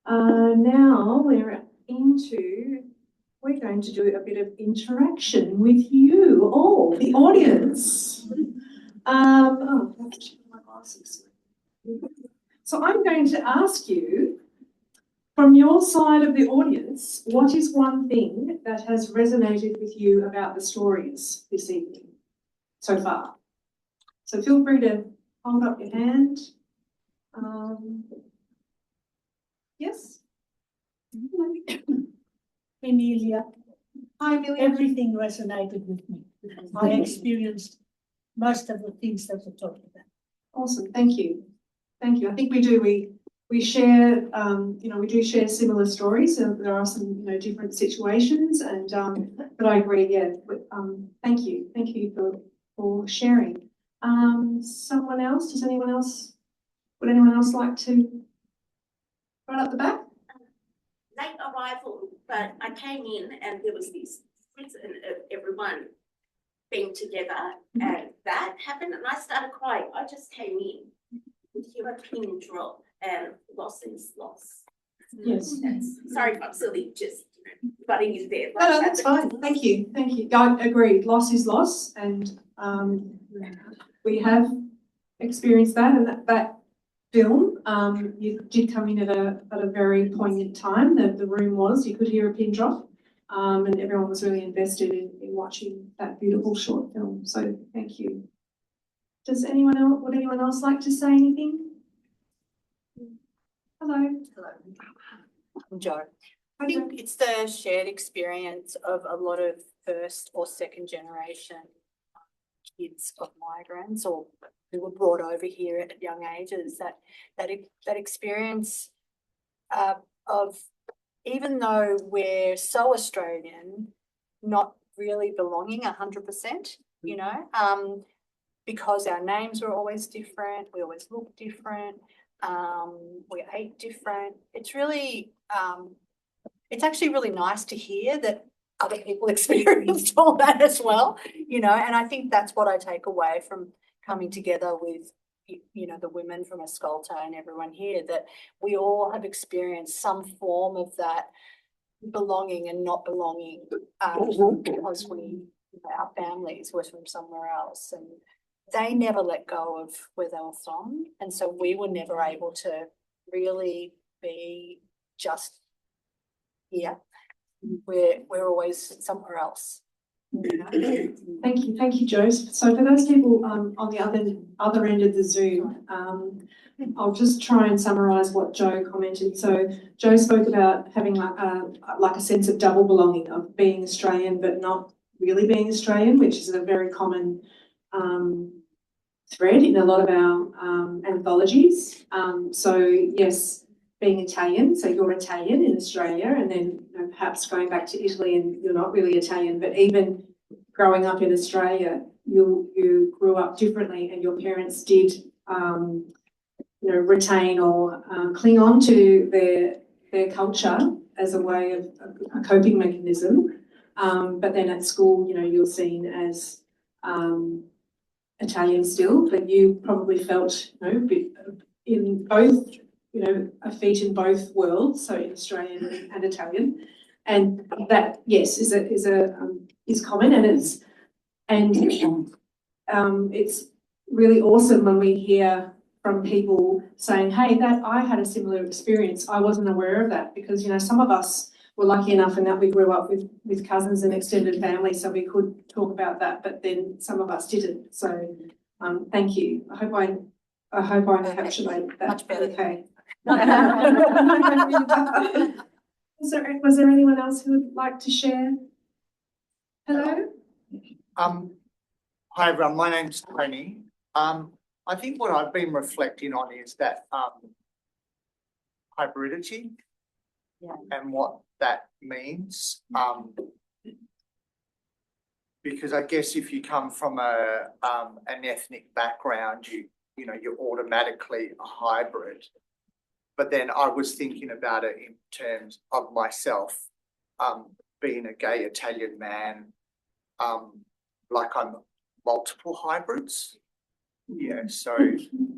Now we're going to do a bit of interaction with you all, the audience. I have to check my glasses. So I'm going to ask you, from your side of the audience, what is one thing that has resonated with you about the stories this evening so far? So feel free to hold up your hand. Yes? Emilia, Hi, Amelia. everything resonated with me. I experienced most of the things that were talked about. Awesome, thank you. Thank you. I think we do. We share, we do share similar stories. There are some, different situations, and but I agree. Yeah. Thank you for sharing. Someone else? Would anyone else like to? Right up the back. Late arrival, but I came in and there was this prison of everyone being together, and that happened, and I started crying. I just came in with a pin drop and loss is loss. Yes. Sorry if I'm silly, just butting in there. No, that's fine. Thank you. I agree. Loss is loss, and we have experienced that, and that film, you did come in at a very poignant time. The room was, you could hear a pin drop, and everyone was really invested in watching that beautiful short film. So thank you. Would anyone else like to say anything? Hello. Hello. I'm Jo. I think it's the shared experience of a lot of first or second generation kids of migrants or who were brought over here at young ages, that experience of, even though we're so Australian, not really belonging 100%, because our names were always different, we always looked different, we ate different. It's really, it's actually really nice to hear that other people experienced all that as well, and I think that's what I take away from coming together with, the women from Ascolta and everyone here, that we all have experienced some form of that belonging and not belonging because our families were from somewhere else and they never let go of where they were from. And so we were never able to really be just here. We're always somewhere else. Thank you, Jo. So for those people on the other end of the Zoom, I'll just try and summarise what Jo commented. So Jo spoke about having like a sense of double belonging, of being Australian but not really being Australian, which is a very common thread in a lot of our anthologies. So yes, being Italian, so you're Italian in Australia, and then perhaps going back to Italy and you're not really Italian, but even growing up in Australia, you grew up differently, and your parents did, retain or cling on to their culture as a way of a coping mechanism. But then at school, you know, you're seen as Italian still, but you probably felt, you know, in both, you know, a feet in both worlds, so in Australian and Italian, and that, yes, is common, and it's really awesome when we hear from people saying, hey, that I had a similar experience. I wasn't aware of that, because, you know, some of us were lucky enough in that we grew up with cousins and extended family, so we could talk about that, but then some of us didn't. So thank you. I hope I encapsulate that. Much better. Okay. Was there anyone else who would like to share? Hello? Hi everyone, my name's Tony. I think what I've been reflecting on is that hybridity and what that means. Because I guess if you come from an ethnic background, you know, you're automatically a hybrid. But then I was thinking about it in terms of myself, being a gay Italian man, like I'm multiple hybrids. Yeah, so,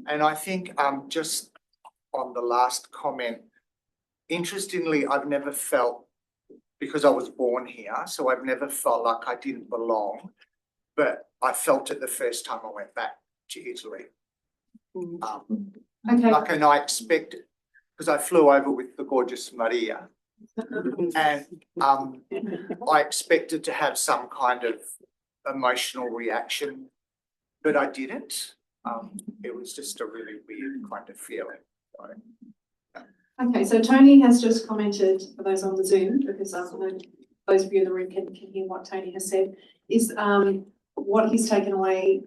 and I think just on the last comment, interestingly, I've never felt, because I was born here, so I've never felt like I didn't belong, but I felt it the first time I went back to Italy. Okay. Like, and I expected, because I flew over with the gorgeous Maria, and I expected to have some kind of emotional reaction, but I didn't. It was just a really weird kind of feeling. So, okay, so Tony has just commented, for those on the Zoom, because those of you in the room can hear what Tony has said, is what he's taken away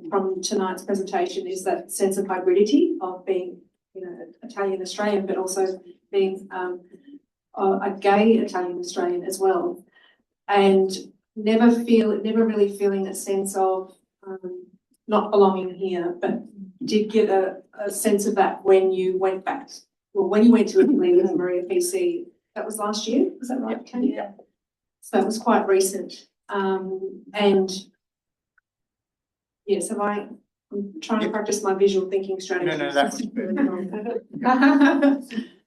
from tonight's presentation is that sense of hybridity of being, you know, Italian Australian, but also being a gay Italian Australian as well, and never really feeling a sense of not belonging here, but did get a sense of that when you went back. Well, when you went to Italy with Maria PC, that was last year, was that right, Tony? Yeah. So it was quite recent. And yes, I'm trying to practice my visual thinking strategy. No, that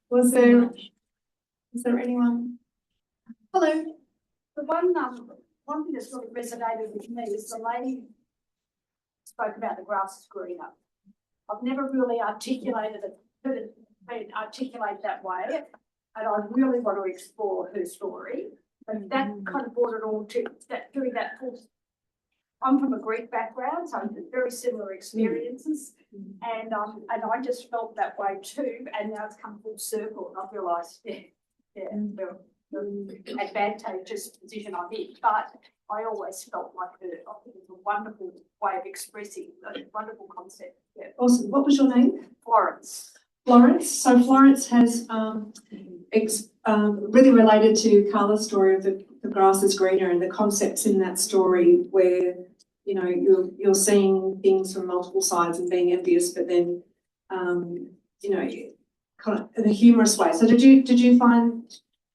was good. Was there anyone? Hello. The one thing that sort of resonated with me is the lady spoke about the grass is greener. I've never really articulated that way, and I really want to explore her story. But that kind of brought it all to that, doing that full. I'm from a Greek background, so very similar experiences, and I just felt that way too. And now it's come full circle, and I've realised, the advantageous position I'm in. But I always felt like her. I think it's a wonderful way of expressing a wonderful concept. Yeah. Awesome. What was your name? Florence. Florence. So Florence has really related to Carla's story of the grass is greener, and the concepts in that story where, you know, you're seeing things from multiple sides and being envious, but then you know, kind of in a humorous way. So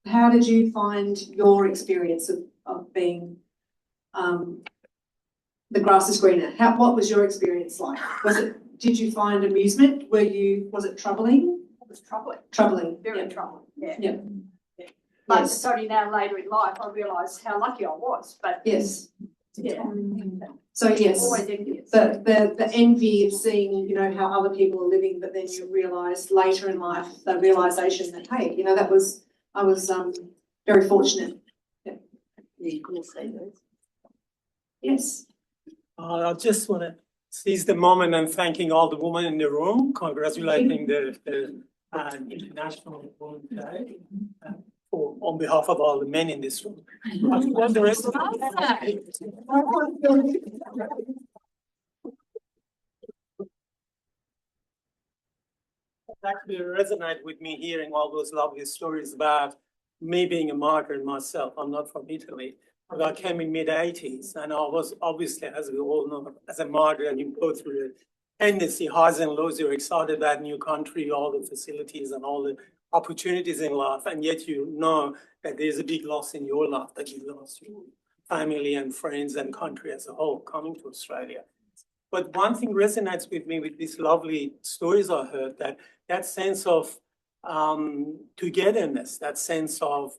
how did you find your experience of being the grass is greener? What was your experience like? Did you find amusement? Was it troubling? It was troubling. Troubling. Very troubling. Yeah. Yeah. But it's only now later in life I realised how lucky I was. But yes. Yeah. So yes, always envious. The envy of seeing, you know, how other people are living, but then you realise later in life the realisation that, hey, you know, I was very fortunate. Yeah. You can say those. Yes. I just want to seize the moment and thanking all the women in the room, congratulating the International Women's Day on behalf of all the men in this room. I think the rest of actually resonate with me hearing all those lovely stories about me being a migrant myself. I'm not from Italy. But I came in mid-80s, and I was obviously, as we all know, as a migrant, you go through the tendency, highs and lows. You're excited about new country, all the facilities and all the opportunities in life, and yet you know that there's a big loss in your life, that you lost your family and friends and country as a whole coming to Australia. But one thing resonates with me with these lovely stories I heard, that sense of togetherness, that sense of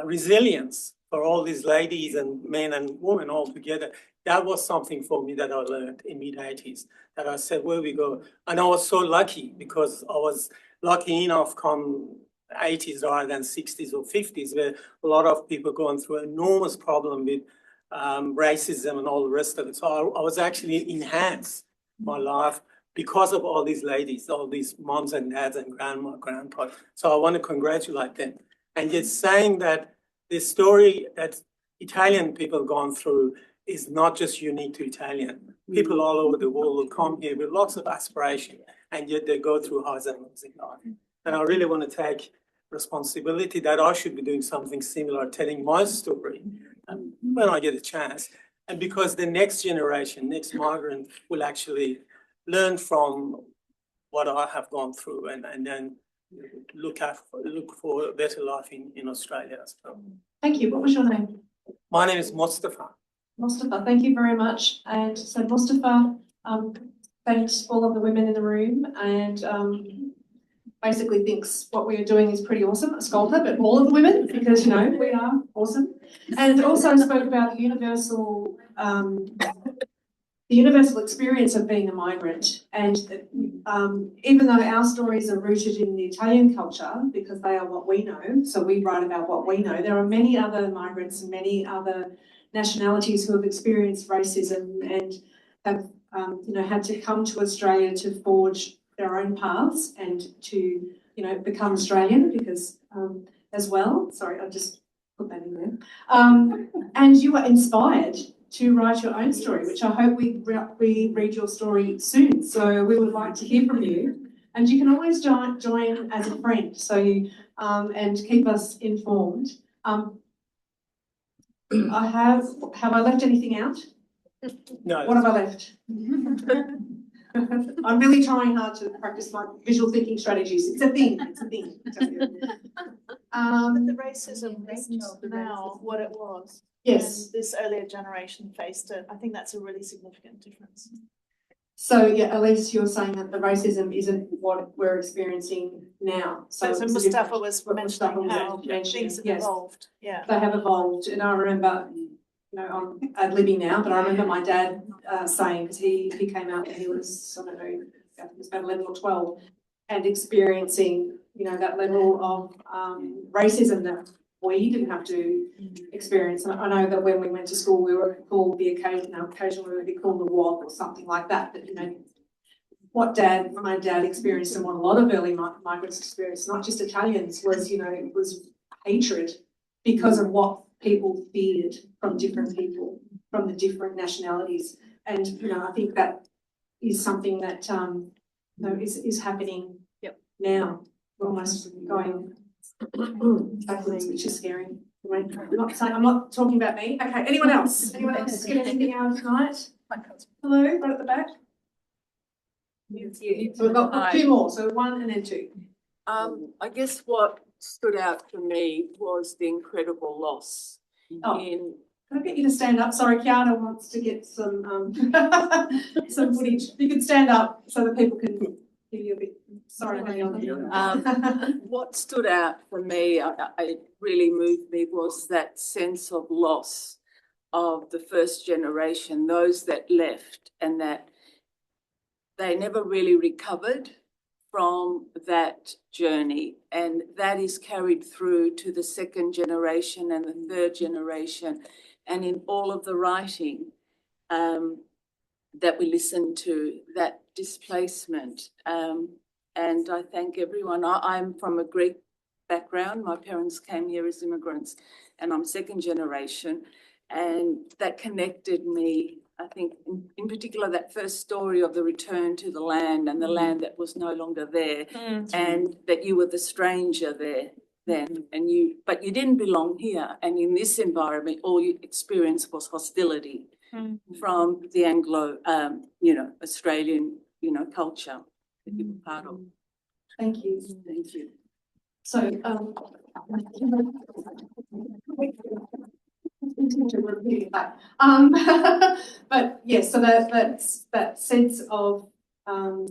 resilience for all these ladies and men and women all together. That was something for me that I learned in mid-80s, that I said, where we go. And I was so lucky because I was lucky enough come 80s rather than 60s or 50s, where a lot of people going through an enormous problem with racism and all the rest of it. So I was actually enhanced my life because of all these ladies, all these moms and dads and grandma, grandpa. So I want to congratulate them. And just saying that the story that Italian people gone through is not just unique to Italian. People all over the world will come here with lots of aspiration, and yet they go through highs and lows in life. And I really want to take responsibility that I should be doing something similar, telling my story when I get a chance. And because the next generation, next migrant will actually learn from what I have gone through and then look for a better life in Australia as well. Thank you. What was your name? My name is Mustafa. Mustafa, thank you very much. And so Mustafa thanks all of the women in the room and basically thinks what we are doing is pretty awesome, Ascolta, but all of the women, because, you know, we are awesome. And also spoke about the universal experience of being a migrant. And even though our stories are rooted in the Italian culture, because they are what we know, so we write about what we know, there are many other migrants and many other nationalities who have experienced racism and have had to come to Australia to forge their own paths and to become Australian because as well. Sorry, I just put that in there. And you were inspired to write your own story, which I hope we read your story soon. So we would like to hear from you, and you can always join as a friend. So and keep us informed. Have I left anything out? No. What have I left? I'm really trying hard to practice my visual thinking strategies. It's a thing. It's a thing. But the racism isn't now what it was. Yes. And this earlier generation faced it. I think that's a really significant difference. So yeah, Elise, you're saying that the racism isn't what we're experiencing now. So Mustafa was mentioning how things have evolved. Yeah. They have evolved. And I remember, I'm ad-libbing now, but I remember my dad saying, because he came out when he was, I don't know, I think it was about 11 or 12, and experiencing, that level of racism that we didn't have to experience. And I know that when we went to school, we were called occasionally we would be called the WOG or something like that. But what my dad experienced and what a lot of early migrants experienced, not just Italians, was it was hatred because of what people feared from different people, from the different nationalities. And I think that is something that is happening now. We're almost going backwards, which is scary. I'm not talking about me. Okay, anyone else? Anyone else get anything out of tonight? Hello, right at the back. So we've got two more, so one and then two. I guess what stood out for me was the incredible loss in. Can I get you to stand up? Sorry, Chiara wants to get some some footage. You could stand up so that people can give you a bit. Sorry, what stood out for me, it really moved me, was that sense of loss of the first generation, those that left, and that they never really recovered from that journey, and that is carried through to the second generation and the third generation, and in all of the writing that we listen to, that displacement. And I thank everyone. I'm from a Greek background. My parents came here as immigrants, and I'm second generation, and that connected me. I think in particular that first story of the return to the land and the land that was no longer there, and that you were the stranger there then, but you didn't belong here. And in this environment, all you experienced was hostility from the Anglo, Australian, culture that you were part of. Thank you. Thank you. So, but yes, so that sense of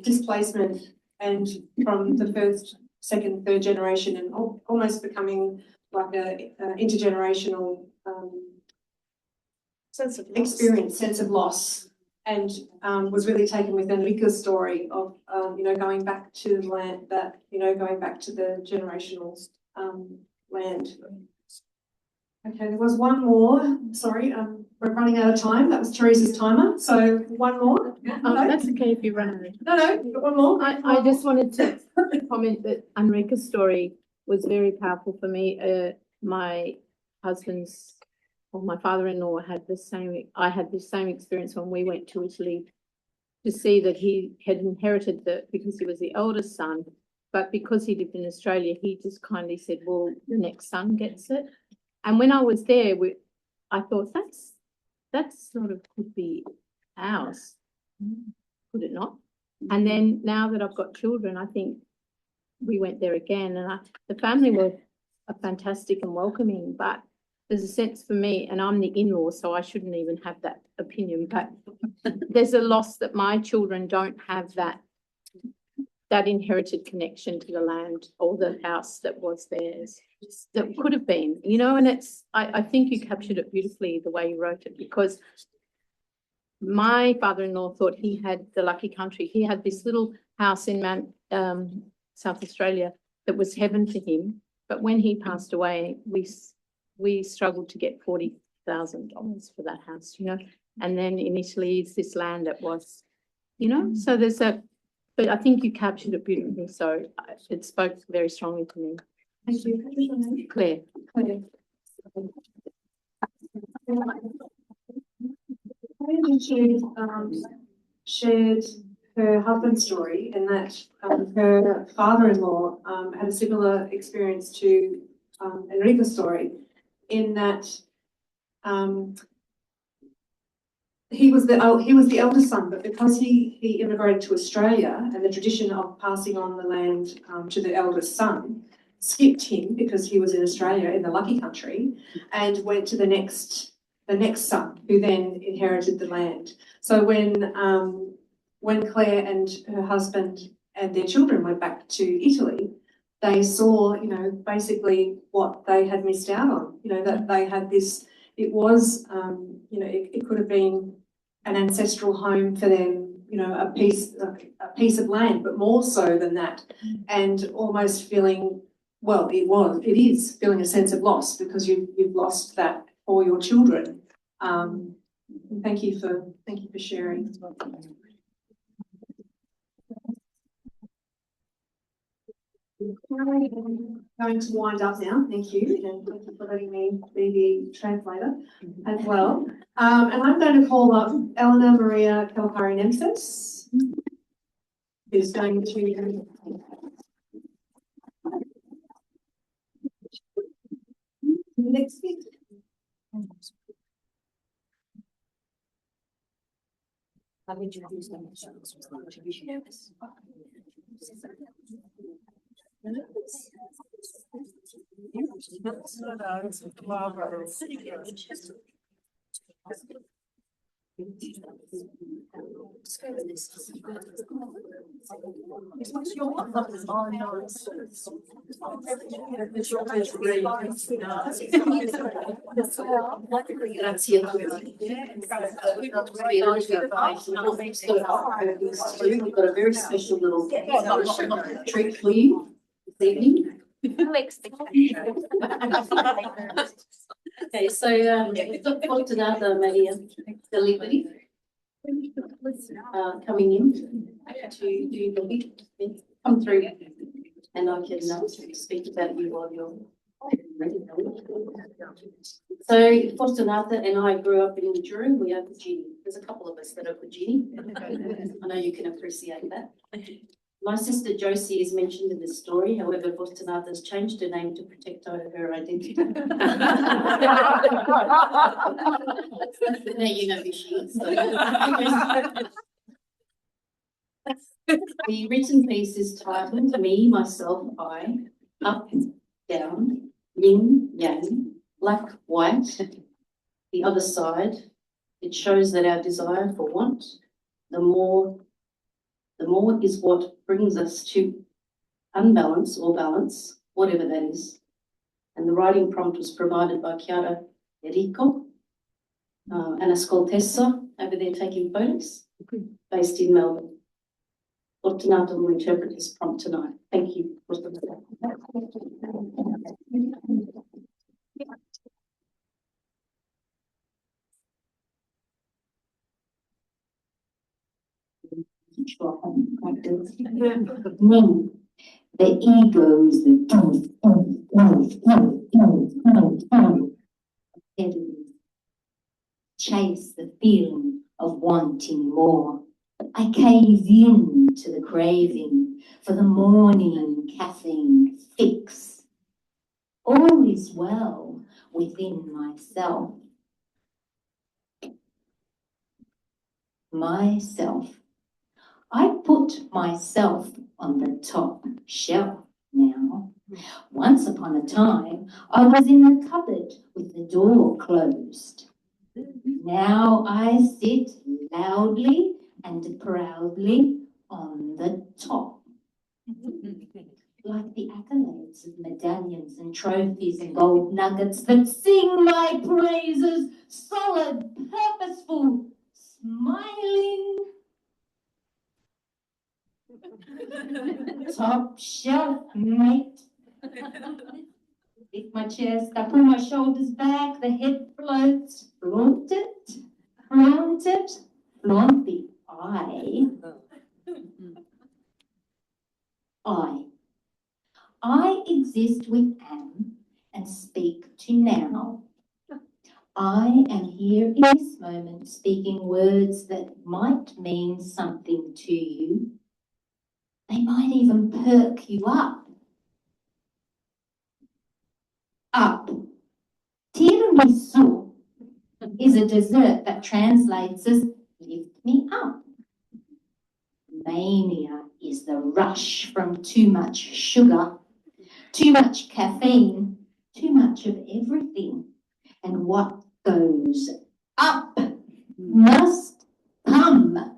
displacement and from the first, second, third generation and almost becoming like a intergenerational sense of experience, sense of loss, and was really taken with Enrica's story of going back to the land that going back to the generational land. Okay, there was one more. Sorry, we're running out of time. That was Teresa's timer. So one more. That's okay if you run out. No, you've got one more. I just wanted to comment that Enrica's story was very powerful for me. My husband's, or my father-in-law had the same. I had the same experience when we went to Italy to see that he had inherited because he was the eldest son, but because he lived in Australia, he just kindly said, "Well, the next son gets it." And when I was there, I thought that sort of could be ours, could it not? And then now that I've got children, I think we went there again, and the family were fantastic and welcoming. But there's a sense for me, and I'm the in-law, so I shouldn't even have that opinion. But there's a loss that my children don't have that inherited connection to the land or the house that was theirs, that could have been, and I think you captured it beautifully the way you wrote it, because my father-in-law thought he had the lucky country. He had this little house in South Australia that was heaven to him, but when he passed away, we struggled to get $40,000 for that house, and then in Italy it's this land that was, so there's but I think you captured it beautifully, so it spoke very strongly to me. Thank you. Claire. Claire shared her husband's story, and that her father-in-law had a similar experience to Enrica's story, in that he was the eldest son, but because he immigrated to Australia, and the tradition of passing on the land to the eldest son skipped him because he was in Australia in the lucky country, and went to the next son, who then inherited the land. So when Claire and her husband and their children went back to Italy, they saw, basically what they had missed out on. That they had this. It was, it could have been an ancestral home for them, a piece of land, but more so than that, and almost feeling, well, it is feeling a sense of loss because you've lost that for your children. Thank you for sharing. Going to wind up now, thank you, and thank you for letting me be the translator as well. And I'm going to call up Elena Maria Callipari Nemtsas, who's going to next week. I'll introduce them. Grazie. We've got a very special little treat for you this evening. Okay, so we've got Fortunata Callipari coming in to do the big come through, and I can speak about you while you're ready. So Fortunata and I grew up in Juru. We are Kajini. There's a couple of us that are Kajini. I know you can appreciate that. My sister Josie is mentioned in this story. However, Fortunata has changed her name to protect her identity. Now you know who she is. The written piece is titled Me, Myself, I, up, down, yin, yang, black, white. The other side, it shows that our desire for want, the more is what brings us to unbalance or balance, whatever that is. And the writing prompt was provided by Chiara and Ascoltessa over there taking photos, based in Melbourne. Fortunata will interpret this prompt tonight. Thank you. No, the ego is the chase the feeling of wanting more. I cave in to the craving for the morning caffeine fix. All is well within myself. Myself. I put myself on the top shelf now. Once upon a time, I was in the cupboard with the door closed. Now I sit loudly and proudly on the top. Like the accolades of medallions and trophies and gold nuggets that sing my praises, solid, purposeful, smiling. Top shelf, mate. Lift my chest, I pull my shoulders back, the head floats, flaunt it, flaunt it, flaunt the I exist with am and speak to now. I am here in this moment speaking words that might mean something to you. They might even perk you up. Up. Tiramisu is a dessert that translates as lift me up. Mania is the rush from too much sugar, too much caffeine, too much of everything. And what goes up must come.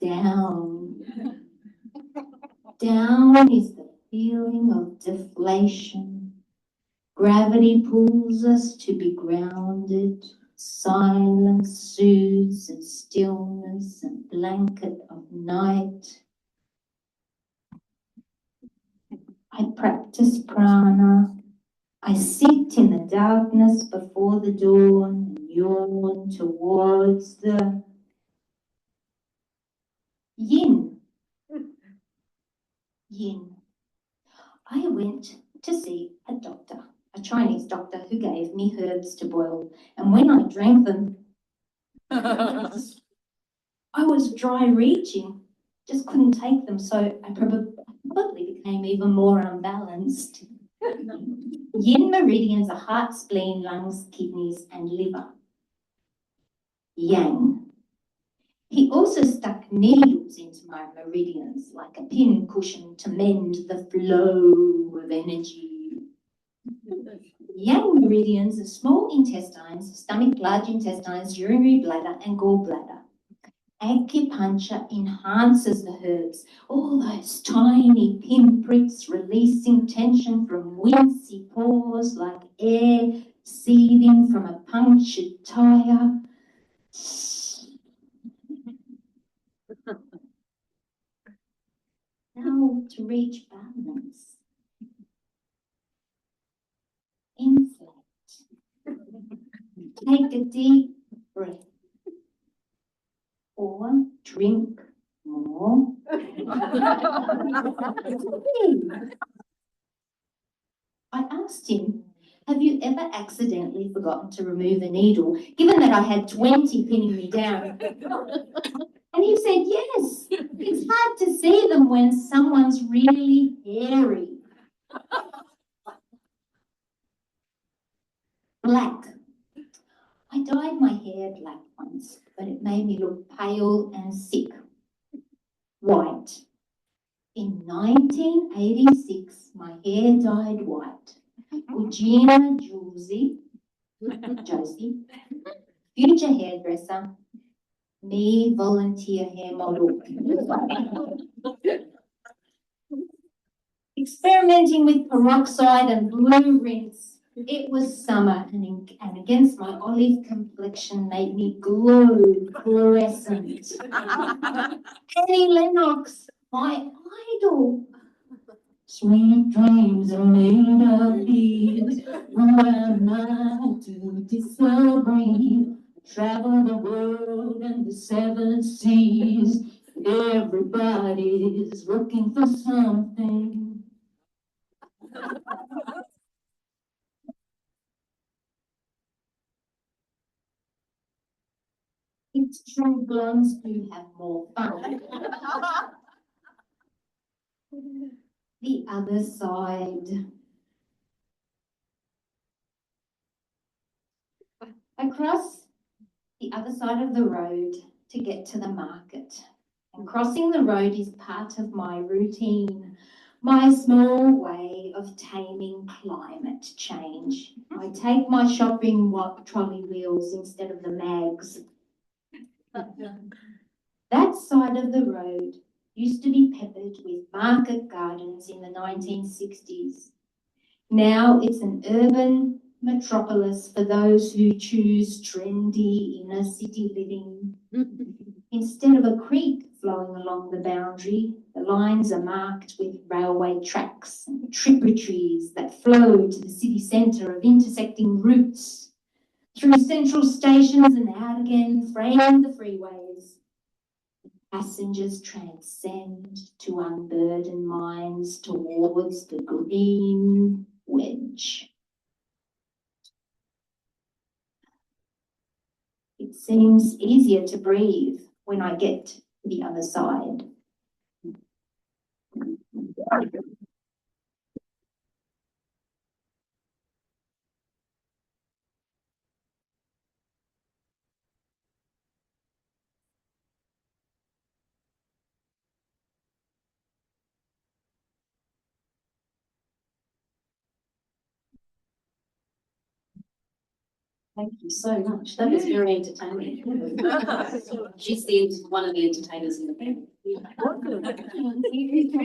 Down. Down is the feeling of deflation. Gravity pulls us to be grounded. Silence soothes and stillness and blanket of night. I practice prana. I sit in the darkness before the dawn and yawn towards the yin. Yin. I went to see a doctor, a Chinese doctor who gave me herbs to boil. And when I drank them, I was dry reaching, just couldn't take them. So I probably became even more unbalanced. Yin meridians are heart, spleen, lungs, kidneys, and liver. Yang. He also stuck needles into my meridians like a pin cushion to mend the flow of energy. Yang meridians are small intestines, stomach, large intestines, urinary bladder, and gallbladder. Acupuncture enhances the herbs, all those tiny pinpricks releasing tension from wincy pores like air seething from a punctured tire. Now to reach balance. Inflate. Take a deep breath. Or drink more. I asked him, have you ever accidentally forgotten to remove a needle, given that I had 20 pinning me down? And he said, yes, it's hard to see them when someone's really hairy. Black. I dyed my hair black once, but it made me look pale and sick. white. In 1986, my hair dyed white. Regina Josie, future hairdresser, me volunteer hair model. Experimenting with peroxide and blue rinse. It was summer and against my olive complexion made me glow fluorescent. Annie Lennox, my idol. Sweet dreams are made of these. Who am I to disagree? Travel the world and the seven seas. Everybody's looking for something. It's true, blondes do have more fun. The other side. Across the other side of the road to get to the market. And crossing the road is part of my routine, my small way of taming climate change. I take my shopping trolley wheels instead of the mags. That side of the road used to be peppered with market gardens in the 1960s. Now it's an urban metropolis for those who choose trendy inner city living. Instead of a creek flowing along the boundary, the lines are marked with railway tracks and tributaries that flow to the city centre of intersecting routes. Through central stations and out again, framing the freeways. Passengers transcend to unburden minds towards the green wedge. It seems easier to breathe when I get to the other side. Thank you so much. That was very entertaining. She's one of the entertainers in the family.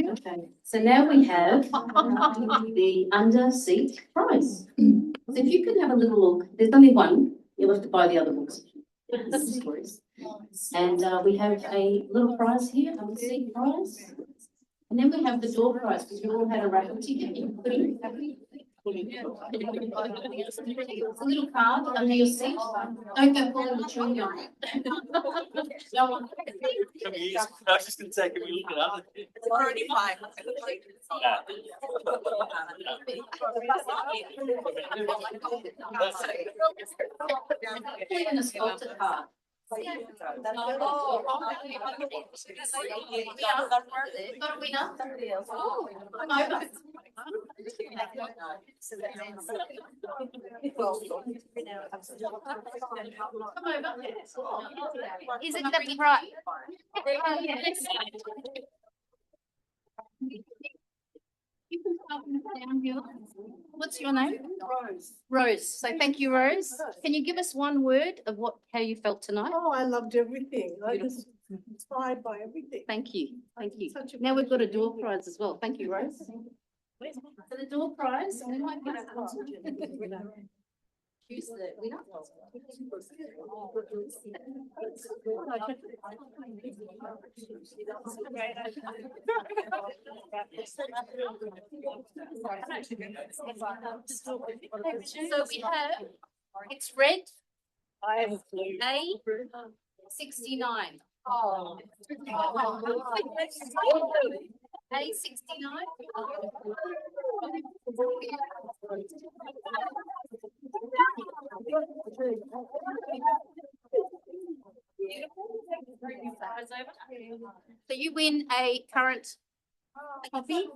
Okay, so now we have the under seat prize. So if you could have a little look, there's only one. You'll have to buy the other books. Stories. And we have a little prize here, under seat prize. And then we have the door prize because we all had a raffle ticket. It's a little card under your seat. Don't go pulling the tree on it. I was just going to say, can we look at other? It's already fine. An Ascolta card. Got a winner? Somebody else. Oh, come over. Is it the right? You can start down here. What's your name? Rose. Rose. So thank you, Rose. Can you give us one word of how you felt tonight? Oh, I loved everything. I was inspired by everything. Thank you. Thank you. Now we've got a door prize as well. Thank you, Rose. So the door prize, we might get a choose the winner. So we have, it's red. I have A69. Oh. A69. So you win a current copy.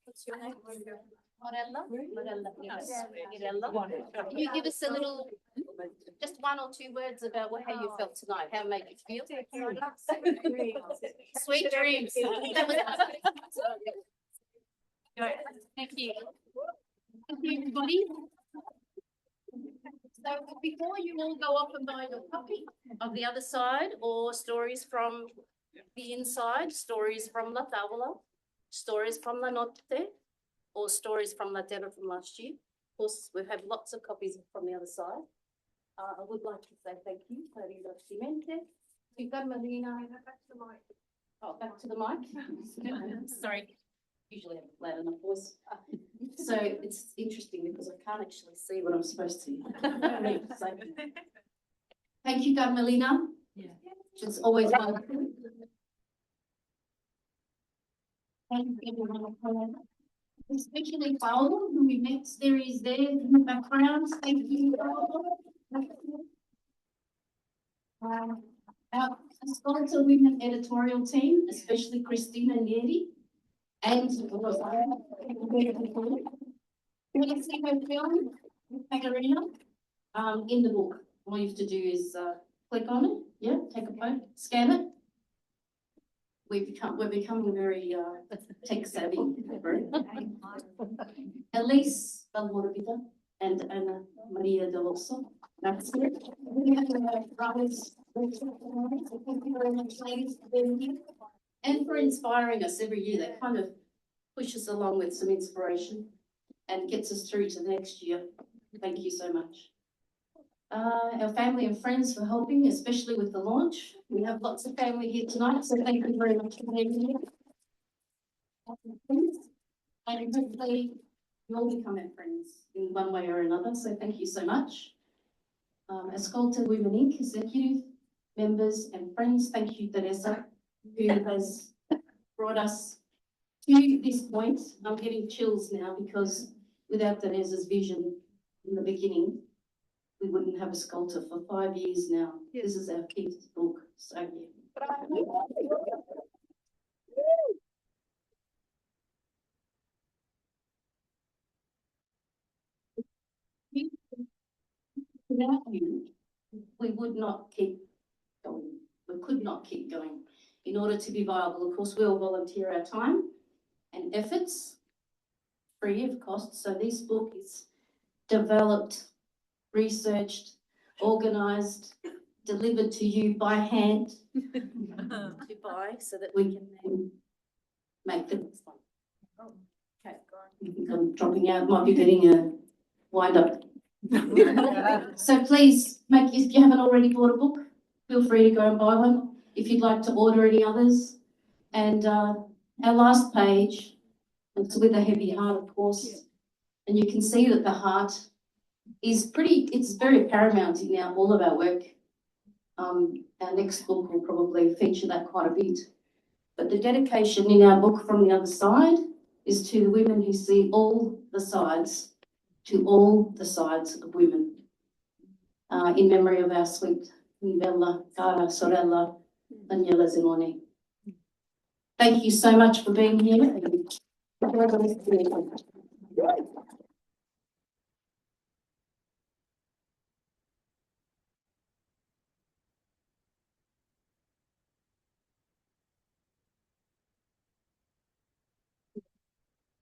What's your name? Morella? Morella, yes. Morella. Can you give us a little Just one or two words about how you felt tonight, how it made you feel. Sweet dreams. Thank you. Thank you, everybody. So before you all go off and buy your copy of The Other Side or stories from the inside, stories from La Tavola, stories from La Notte, or stories from La Terra from last year. Of course, we have lots of copies from The Other Side. I would like to say thank you, Teresa, to Carmelina. Oh, back to the mic. Sorry, usually have a loud enough voice. So it's interesting because I can't actually see what I'm supposed to. So, thank you, Carmelina. Yeah. It's always wonderful. Thank you, everyone. Especially Paolo, who we met, there is there in the background. Thank you. Our Ascolta Women editorial team, especially Christina Neri and Rosanna. You want to see her film, Katrina, in the book. All you have to do is click on it, yeah, take a photo, scan it. We're becoming very tech savvy. Elise Balmoravita and Anna Maria Deloso. That's it. We have brothers. Thank you very much, ladies, for being here and for inspiring us every year. They kind of push us along with some inspiration and gets us through to next year. Thank you so much. Our family and friends for helping, especially with the launch. We have lots of family here tonight, so thank you very much for being here. And hopefully you all become our friends in one way or another, so thank you so much. Ascolta Women Inc. executive members and friends, thank you, Teresa, who has brought us to this point. I'm getting chills now because without Teresa's vision in the beginning, we wouldn't have Ascolta for 5 years now. Yes. This is our 5th book, so yeah. Without you, we would not keep going. We could not keep going. In order to be viable, of course, we all volunteer our time and efforts, free of cost. So this book is developed, researched, organised, delivered to you by hand to buy so that we can then make the next one. Okay, I think I'm dropping out, might be getting a wind up. So please, if you haven't already bought a book, feel free to go and buy one. If you'd like to order any others. And our last page, it's with a heavy heart, of course, and you can see that the heart is it's very paramount in all of our work. Our next book will probably feature that quite a bit. But the dedication in our book From the Other Side is to the women who see all the sides, to all the sides of women, in memory of our sweet Bella, cara sorella, Daniela Zenoni. Thank you so much for being here.